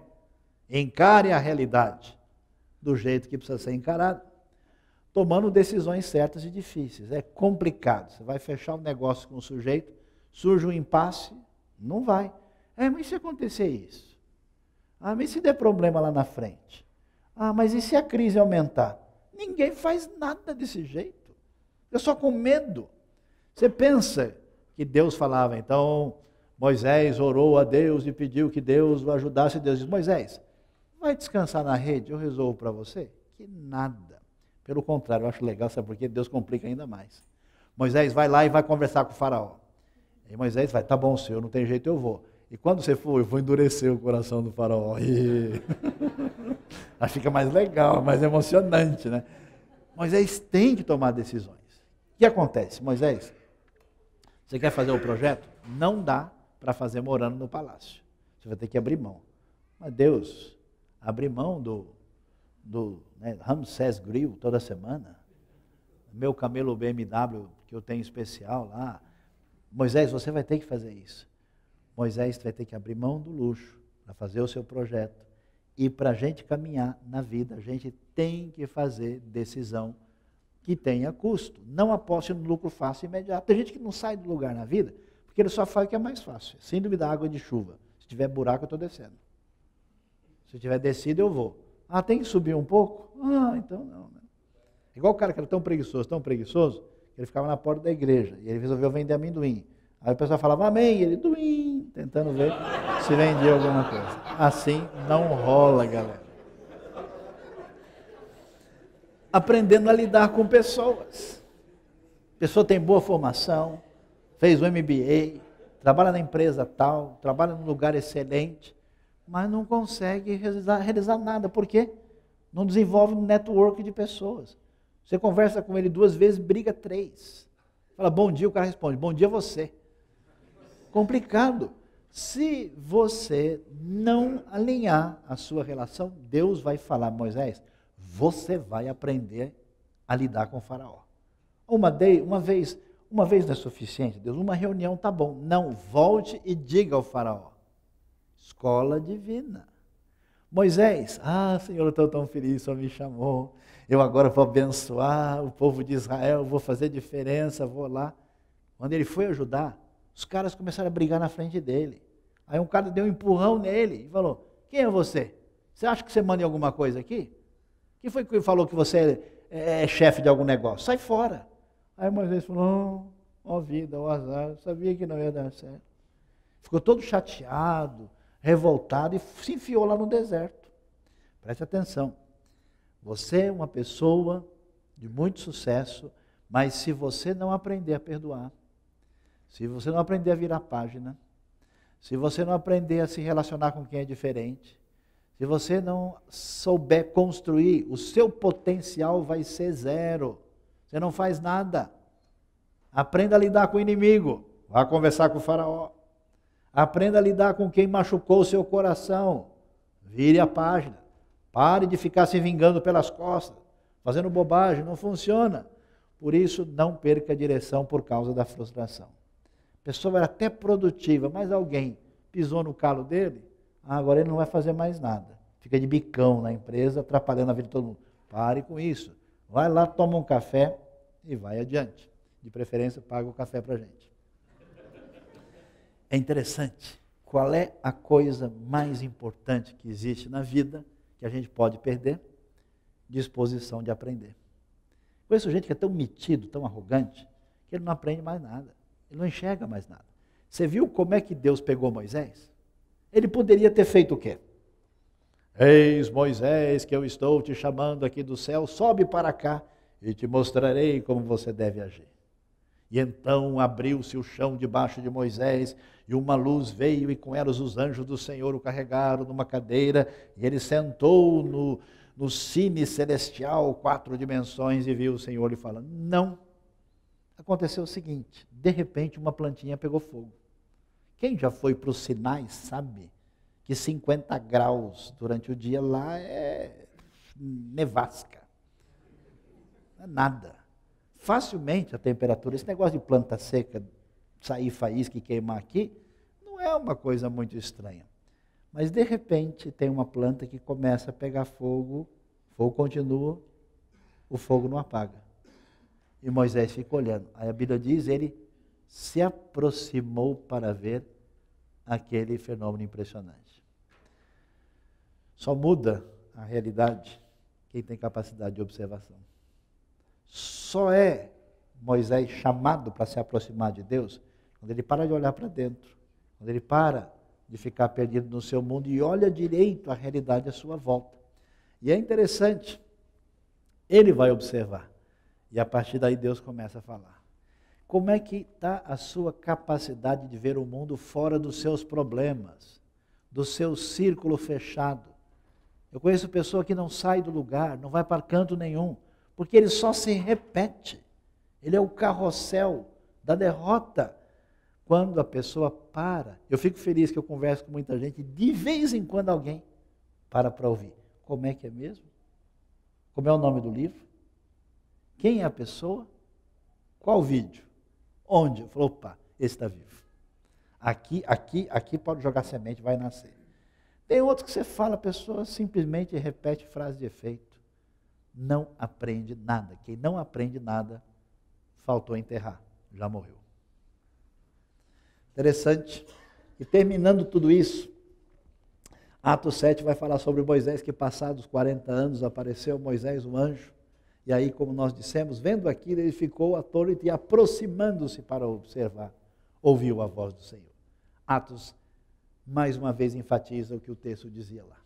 Encare a realidade do jeito que precisa ser encarado. Tomando decisões certas e difíceis. É complicado. Você vai fechar um negócio com o sujeito, surge um impasse, não vai. Mas se acontecer isso? Mas se der problema lá na frente? Mas e se a crise aumentar? Ninguém faz nada desse jeito. É só com medo. Você pensa que Deus falava, então Moisés orou a Deus e pediu que Deus o ajudasse. Deus diz, Moisés, vai descansar na rede, eu resolvo para você? Que nada. Pelo contrário, eu acho legal, sabe por quê? Deus complica ainda mais. Moisés vai lá e vai conversar com o faraó. E Moisés vai, tá bom, senhor, não tem jeito, eu vou. E quando você for, eu vou endurecer o coração do faraó. Aí fica mais legal, mais emocionante, né? Moisés tem que tomar decisões. O que acontece? Moisés, você quer fazer o projeto? Não dá para fazer morando no palácio. Você vai ter que abrir mão. Mas Deus, abrir mão do Ramsés Grill toda semana, meu camelo BMW que eu tenho especial lá. Moisés, você vai ter que fazer isso. Moisés vai ter que abrir mão do luxo para fazer o seu projeto. E para a gente caminhar na vida, a gente tem que fazer decisão que tenha custo. Não aposte no lucro fácil e imediato. Tem gente que não sai do lugar na vida, porque ele só faz o que é mais fácil. Síndrome da água de chuva. Se tiver buraco, eu estou descendo. Se tiver descido, eu vou. Ah, tem que subir um pouco? Ah, então não. Né? Igual o cara que era tão preguiçoso, que ele ficava na porta da igreja, e ele resolveu vender amendoim. Aí o pessoal falava, amém, e ele, duim, tentando ver se vendia alguma coisa. Assim não rola, galera. Aprendendo a lidar com pessoas. A pessoa tem boa formação, fez o MBA, trabalha na empresa tal, trabalha num lugar excelente, mas não consegue realizar nada. Por quê? Não desenvolve um network de pessoas. Você conversa com ele 2 vezes, briga 3. Fala, bom dia, o cara responde, bom dia você. Complicado. Se você não alinhar a sua relação, Deus vai falar, Moisés, você vai aprender a lidar com o faraó. Uma vez não é suficiente, Deus, uma reunião tá bom. Não, volte e diga ao faraó. Escola divina. Moisés, Senhor, eu estou tão feliz, o Senhor me chamou. Eu agora vou abençoar o povo de Israel, vou fazer diferença, vou lá. Quando ele foi ajudar, os caras começaram a brigar na frente dele. Aí um cara deu um empurrão nele e falou, quem é você? Você acha que você manda em alguma coisa aqui? Quem foi que falou que você é chefe de algum negócio? Sai fora. Aí Moisés falou, ó vida, ó azar, eu sabia que não ia dar certo. Ficou todo chateado, revoltado e se enfiou lá no deserto. Preste atenção. Você é uma pessoa de muito sucesso, mas se você não aprender a perdoar, se você não aprender a virar página, se você não aprender a se relacionar com quem é diferente, se você não souber construir, o seu potencial vai ser 0. Você não faz nada. Aprenda a lidar com o inimigo. Vá conversar com o faraó. Aprenda a lidar com quem machucou o seu coração. Vire a página. Pare de ficar se vingando pelas costas, fazendo bobagem, não funciona. Por isso, não perca a direção por causa da frustração. A pessoa era até produtiva, mas alguém pisou no calo dele, agora ele não vai fazer mais nada. Fica de bicão na empresa, atrapalhando a vida de todo mundo. Pare com isso. Vai lá, toma um café e vai adiante. De preferência, paga o café para a gente. É interessante. Qual é a coisa mais importante que existe na vida que a gente pode perder? Disposição de aprender. Conheço gente que é tão metido, tão arrogante, que ele não aprende mais nada. Ele não enxerga mais nada. Você viu como é que Deus pegou Moisés? Ele poderia ter feito o quê? Eis, Moisés, que eu estou te chamando aqui do céu, sobe para cá e te mostrarei como você deve agir. E então abriu-se o chão debaixo de Moisés, e uma luz veio, e com elas os anjos do Senhor o carregaram numa cadeira, e ele sentou no cine celestial, 4 dimensões, e viu o Senhor lhe falando. Não. Aconteceu o seguinte, de repente uma plantinha pegou fogo. Quem já foi para os Sinai sabe que 50 graus durante o dia lá é nevasca. Não é nada. Facilmente a temperatura, esse negócio de planta seca, sair faísca e queimar aqui, não é uma coisa muito estranha. Mas de repente tem uma planta que começa a pegar fogo, o fogo continua, o fogo não apaga. E Moisés fica olhando. Aí a Bíblia diz, ele se aproximou para ver aquele fenômeno impressionante. Só muda a realidade quem tem capacidade de observação. Só é Moisés chamado para se aproximar de Deus quando ele para de olhar para dentro, quando ele para de ficar perdido no seu mundo e olha direito a realidade à sua volta. E é interessante, ele vai observar. E a partir daí Deus começa a falar. Como é que está a sua capacidade de ver o mundo fora dos seus problemas, do seu círculo fechado? Eu conheço pessoa que não sai do lugar, não vai para canto nenhum, porque ele só se repete. Ele é o carrossel da derrota. Quando a pessoa para, eu fico feliz que eu converso com muita gente, de vez em quando alguém para ouvir. Como é que é mesmo? Como é o nome do livro? Quem é a pessoa? Qual vídeo? Onde? Eu falo, opa, esse está vivo. Aqui pode jogar semente, vai nascer. Tem outros que você fala, a pessoa simplesmente repete frase de efeito. Não aprende nada. Quem não aprende nada, faltou enterrar, já morreu. Interessante. E terminando tudo isso, Atos 7 vai falar sobre Moisés, que passados 40 anos apareceu Moisés, um anjo. E aí, como nós dissemos, vendo aquilo, ele ficou atônito e aproximando-se para observar, ouviu a voz do Senhor. Atos, mais uma vez, enfatiza o que o texto dizia lá.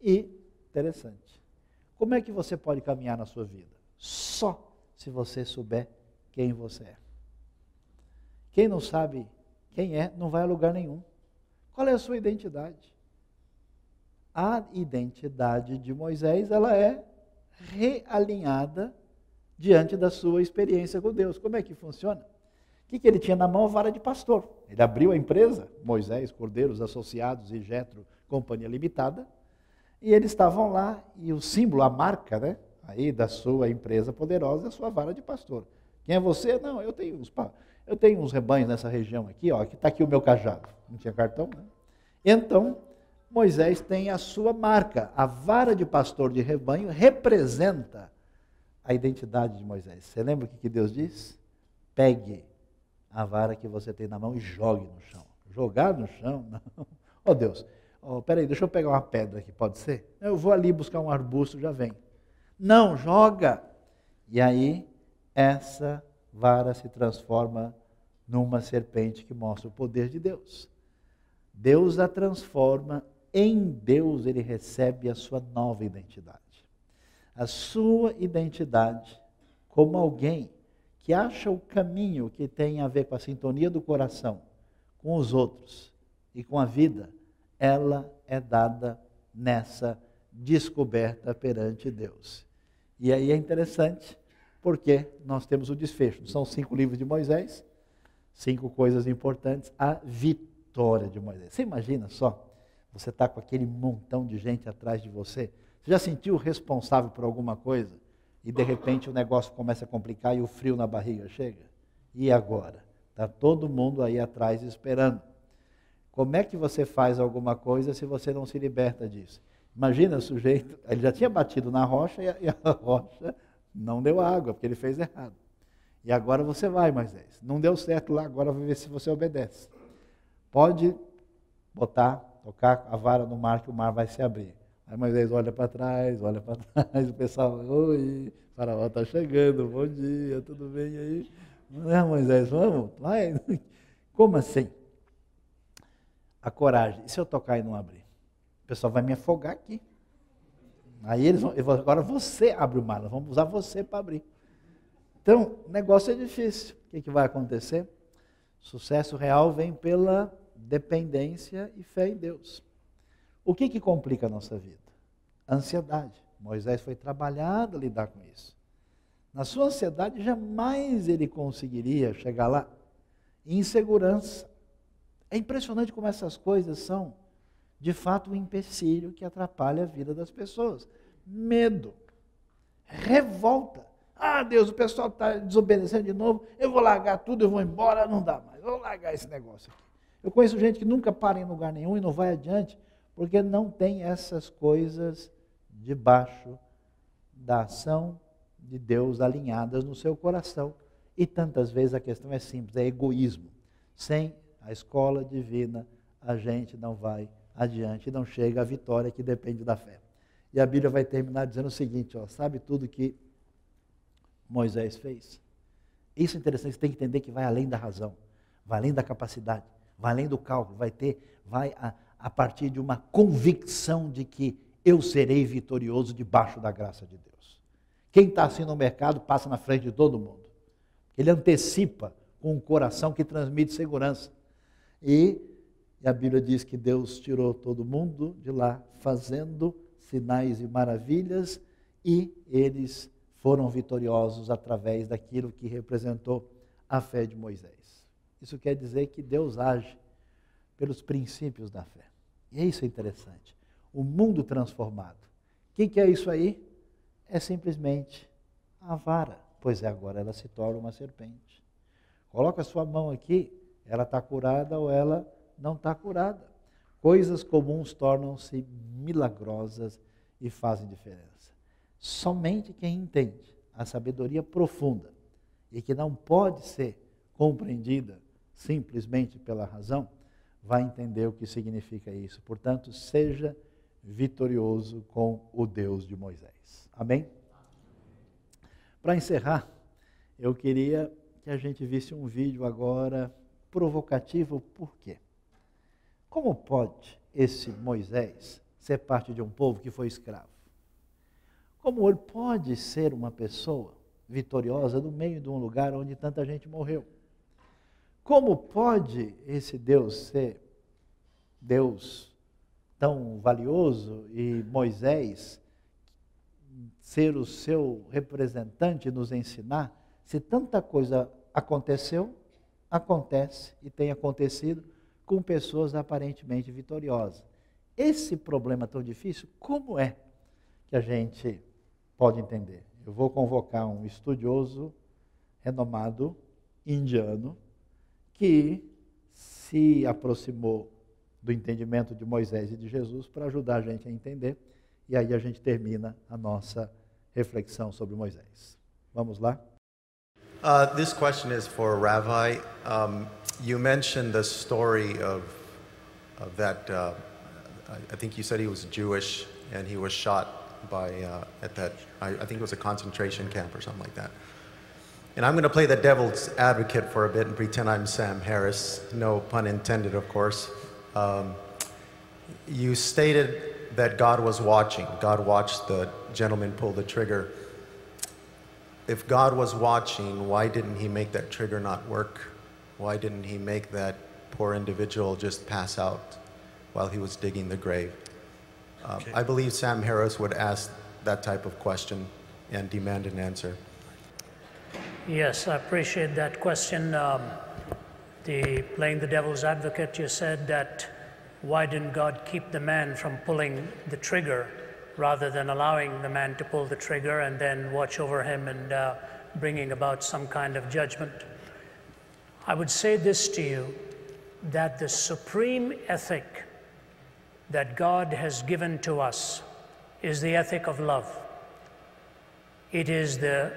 E, interessante, como é que você pode caminhar na sua vida? Só se você souber quem você é. Quem não sabe quem é, não vai a lugar nenhum. Qual é a sua identidade? A identidade de Moisés, ela é realinhada diante da sua experiência com Deus. Como é que funciona? O que ele tinha na mão? A vara de pastor. Ele abriu a empresa, Moisés, Cordeiros Associados e Jetro, Companhia Limitada, e eles estavam lá, e o símbolo, a marca, né, aí da sua empresa poderosa é a sua vara de pastor. Quem é você? Não, eu tenho uns rebanhos nessa região aqui, ó, que está aqui o meu cajado. Não tinha cartão, né? Então, Moisés tem a sua marca. A vara de pastor de rebanho representa a identidade de Moisés. Você lembra o que Deus diz? Pegue a vara que você tem na mão e jogue no chão. Jogar no chão? Não. Oh Deus, peraí, deixa eu pegar uma pedra aqui, pode ser? Eu vou ali buscar um arbusto, já vem. Não, joga. E aí, essa vara se transforma numa serpente que mostra o poder de Deus. Deus a transforma, em Deus ele recebe a sua nova identidade. A sua identidade como alguém que acha o caminho que tem a ver com a sintonia do coração, com os outros e com a vida, ela é dada nessa descoberta perante Deus. E aí é interessante, porque nós temos o desfecho. São 5 livros de Moisés, 5 coisas importantes, a vitória de Moisés. Você imagina só, você está com aquele montão de gente atrás de você, você já sentiu responsável por alguma coisa? E de repente o negócio começa a complicar e o frio na barriga chega? E agora? Está todo mundo aí atrás esperando. Como é que você faz alguma coisa se você não se liberta disso? Imagina o sujeito, ele já tinha batido na rocha e a rocha não deu água, porque ele fez errado. E agora você vai, Moisés. Não deu certo lá, agora vai ver se você obedece. Pode tocar a vara no mar, que o mar vai se abrir. Aí Moisés olha para trás, o pessoal, oi, o faraó está chegando, bom dia, tudo bem aí? Não é, Moisés, vamos? Vai. Como assim? A coragem. E se eu tocar e não abrir? O pessoal vai me afogar aqui. Aí agora você abre o mar, nós vamos usar você para abrir. Então, o negócio é difícil. O que vai acontecer? Sucesso real vem pela dependência e fé em Deus. O que complica a nossa vida? A ansiedade. Moisés foi trabalhado a lidar com isso. Na sua ansiedade, jamais ele conseguiria chegar lá. Insegurança. É impressionante como essas coisas são, de fato, um empecilho que atrapalha a vida das pessoas. Medo. Revolta. Ah, Deus, o pessoal está desobedecendo de novo, eu vou largar tudo, eu vou embora, não dá mais. Vou largar esse negócio aqui. Eu conheço gente que nunca para em lugar nenhum e não vai adiante, porque não tem essas coisas debaixo da ação de Deus alinhadas no seu coração. E tantas vezes a questão é simples, é egoísmo. Sem a escola divina, a gente não vai adiante, não chega à vitória que depende da fé. E a Bíblia vai terminar dizendo o seguinte, sabe tudo que Moisés fez? Isso é interessante, você tem que entender que vai além da razão, vai além da capacidade, vai além do cálculo, vai a partir de uma convicção de que eu serei vitorioso debaixo da graça de Deus. Quem está assim no mercado passa na frente de todo mundo. Ele antecipa com um coração que transmite segurança. E a Bíblia diz que Deus tirou todo mundo de lá, fazendo sinais e maravilhas, e eles foram vitoriosos através daquilo que representou a fé de Moisés. Isso quer dizer que Deus age pelos princípios da fé. E isso é interessante. O mundo transformado. O que é isso aí? É simplesmente a vara. Pois é, agora ela se torna uma serpente. Coloca a sua mão aqui, ela está curada ou ela não está curada. Coisas comuns tornam-se milagrosas e fazem diferença. Somente quem entende a sabedoria profunda e que não pode ser compreendida simplesmente pela razão, vai entender o que significa isso. Portanto, seja vitorioso com o Deus de Moisés. Amém? Para encerrar, eu queria que a gente visse um vídeo agora provocativo. Por quê? Como pode esse Moisés ser parte de um povo que foi escravo? Como ele pode ser uma pessoa vitoriosa no meio de um lugar onde tanta gente morreu? Como pode esse Deus ser Deus tão valioso e Moisés ser o seu representante e nos ensinar, se tanta coisa aconteceu, acontece e tem acontecido com pessoas aparentemente vitoriosas? Esse problema tão difícil, como é que a gente pode entender? Eu vou convocar um estudioso renomado indiano que se aproximou do entendimento de Moisés e de Jesus para ajudar a gente a entender, e aí a gente termina a nossa reflexão sobre Moisés. Vamos lá? This question is for Rabbi. You mentioned the story of that, I think you said he was Jewish and he was shot by, at that, I think it was a concentration camp or something like that. And I'm going to play the devil's advocate for a bit and pretend I'm Sam Harris. No pun intended, of course. You stated that God was watching. God watched the gentleman pull the trigger. If God was watching, why didn't he make that trigger not work? Why didn't he make that poor individual just pass out while he was digging the grave? Okay. I believe Sam Harris would ask that type of question and demand an answer. Yes, I appreciate that question. Playing the devil's advocate, you said that why didn't God keep the man from pulling the trigger rather than allowing the man to pull the trigger and then watch over him and bringing about some kind of judgment? I would say this to you, that the supreme ethic that God has given to us is the ethic of love. It is the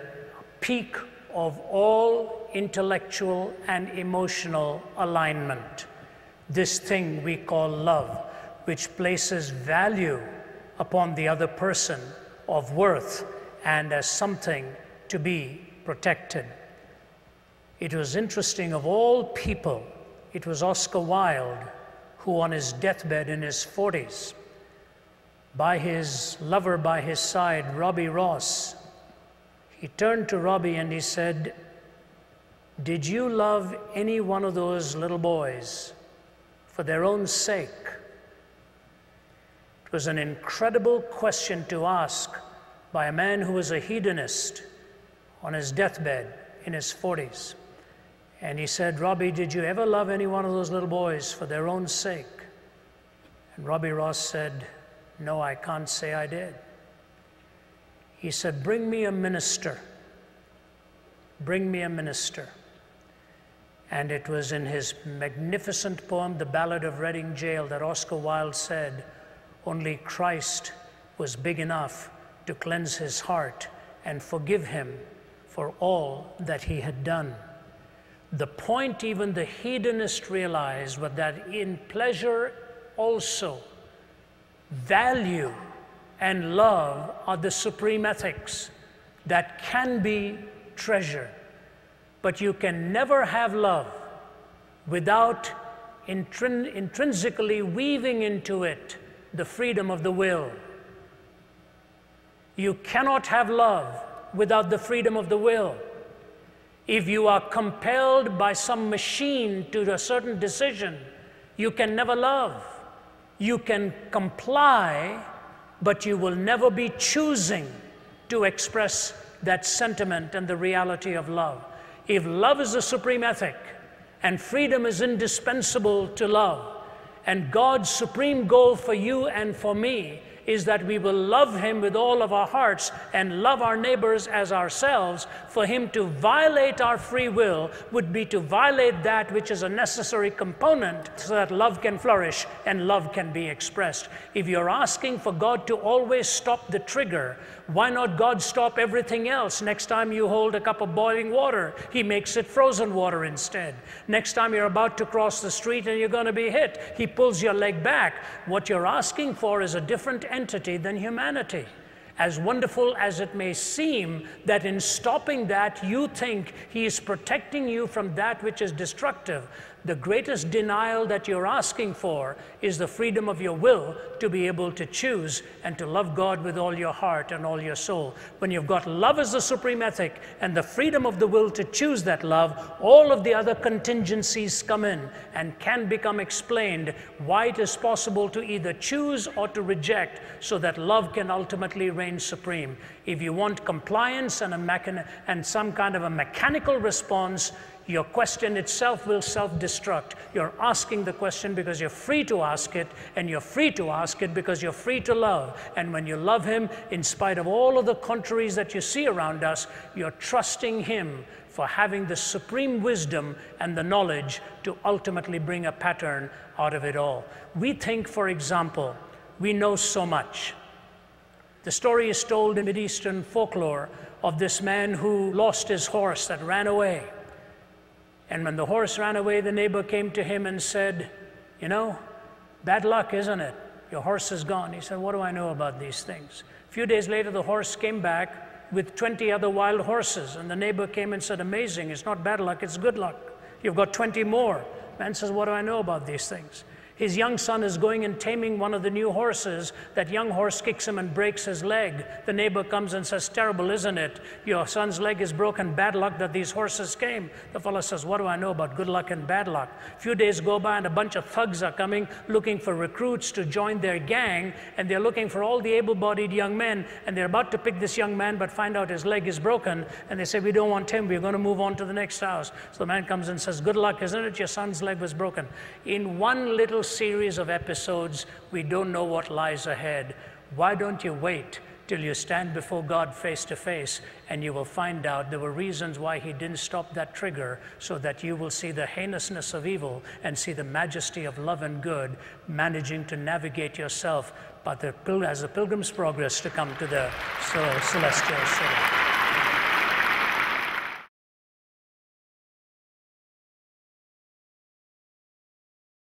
peak of all intellectual and emotional alignment. This thing we call love, which places value upon the other person of worth and as something to be protected. It was interesting, of all people, it was Oscar Wilde who on his deathbed in his 40s, by his lover by his side, Robbie Ross, he turned to Robbie and he said, "Did you love any one of those little boys for their own sake?" It was an incredible question to ask by a man who was a hedonist on his deathbed in his 40s. And he said, "Robbie, did you ever love any one of those little boys for their own sake?" And Robbie Ross said, "No, I can't say I did." He said, "Bring me a minister. Bring me a minister." And it was in his magnificent poem, The Ballad of Reading Gaol, that Oscar Wilde said, "Only Christ was big enough to cleanse his heart and forgive him for all that he had done." The point even the hedonist realized was that in pleasure also, value and love are the supreme ethics that can be treasured. But you can never have love without intrinsically weaving into it the freedom of the will. You cannot have love without the freedom of the will. If you are compelled by some machine to a certain decision, you can never love. You can comply, but you will never be choosing to express that sentiment and the reality of love. If love is the supreme ethic, and freedom is indispensable to love, and God's supreme goal for you and for me is that we will love Him with all of our hearts and love our neighbors as ourselves, for Him to violate our free will would be to violate that which is a necessary component so that love can flourish and love can be expressed. If you're asking for God to always stop the trigger, why not God stop everything else? Next time you hold a cup of boiling water, He makes it frozen water instead. Next time you're about to cross the street and you're going to be hit, He pulls your leg back. What you're asking for is a different entity than humanity. As wonderful as it may seem that in stopping that you think He is protecting you from that which is destructive, the greatest denial that you're asking for is the freedom of your will to be able to choose and to love God with all your heart and all your soul. When you've got love as the supreme ethic and the freedom of the will to choose that love, all of the other contingencies come in and can become explained why it is possible to either choose or to reject so that love can ultimately reign supreme. If you want compliance and some kind of a mechanical response, your question itself will self-destruct. You're asking the question because you're free to ask it, and you're free to ask it because you're free to love. And when you love Him, in spite of all of the contraries that you see around us, you're trusting Him for having the supreme wisdom and the knowledge to ultimately bring a pattern out of it all. We think, for example, we know so much. The story is told in Mideastern folklore of this man who lost his horse that ran away. And when the horse ran away, the neighbor came to him and said, "You know, bad luck, isn't it? Your horse is gone." He said, "What do I know about these things?" A few days later, the horse came back with 20 other wild horses. And the neighbor came and said, "Amazing, it's not bad luck, it's good luck. You've got 20 more." Man says, "What do I know about these things?" His young son is going and taming one of the new horses. That young horse kicks him and breaks his leg. The neighbor comes and says, "Terrible, isn't it? Your son's leg is broken. Bad luck that these horses came." The fellow says, "What do I know about good luck and bad luck?" A few days go by and a bunch of thugs are coming looking for recruits to join their gang, and they're looking for all the able-bodied young men, and they're about to pick this young man but find out his leg is broken, and they say, "We don't want him, we're going to move on to the next house." So the man comes and says, "Good luck, isn't it? Your son's leg was broken." In one little series of episodes, we don't know what lies ahead. Why don't you wait till you stand before God face to face, and you will find out there were reasons why He didn't stop that trigger, so that you will see the heinousness of evil and see the majesty of love and good managing to navigate yourself, but as the pilgrim's progress to come to the celestial city.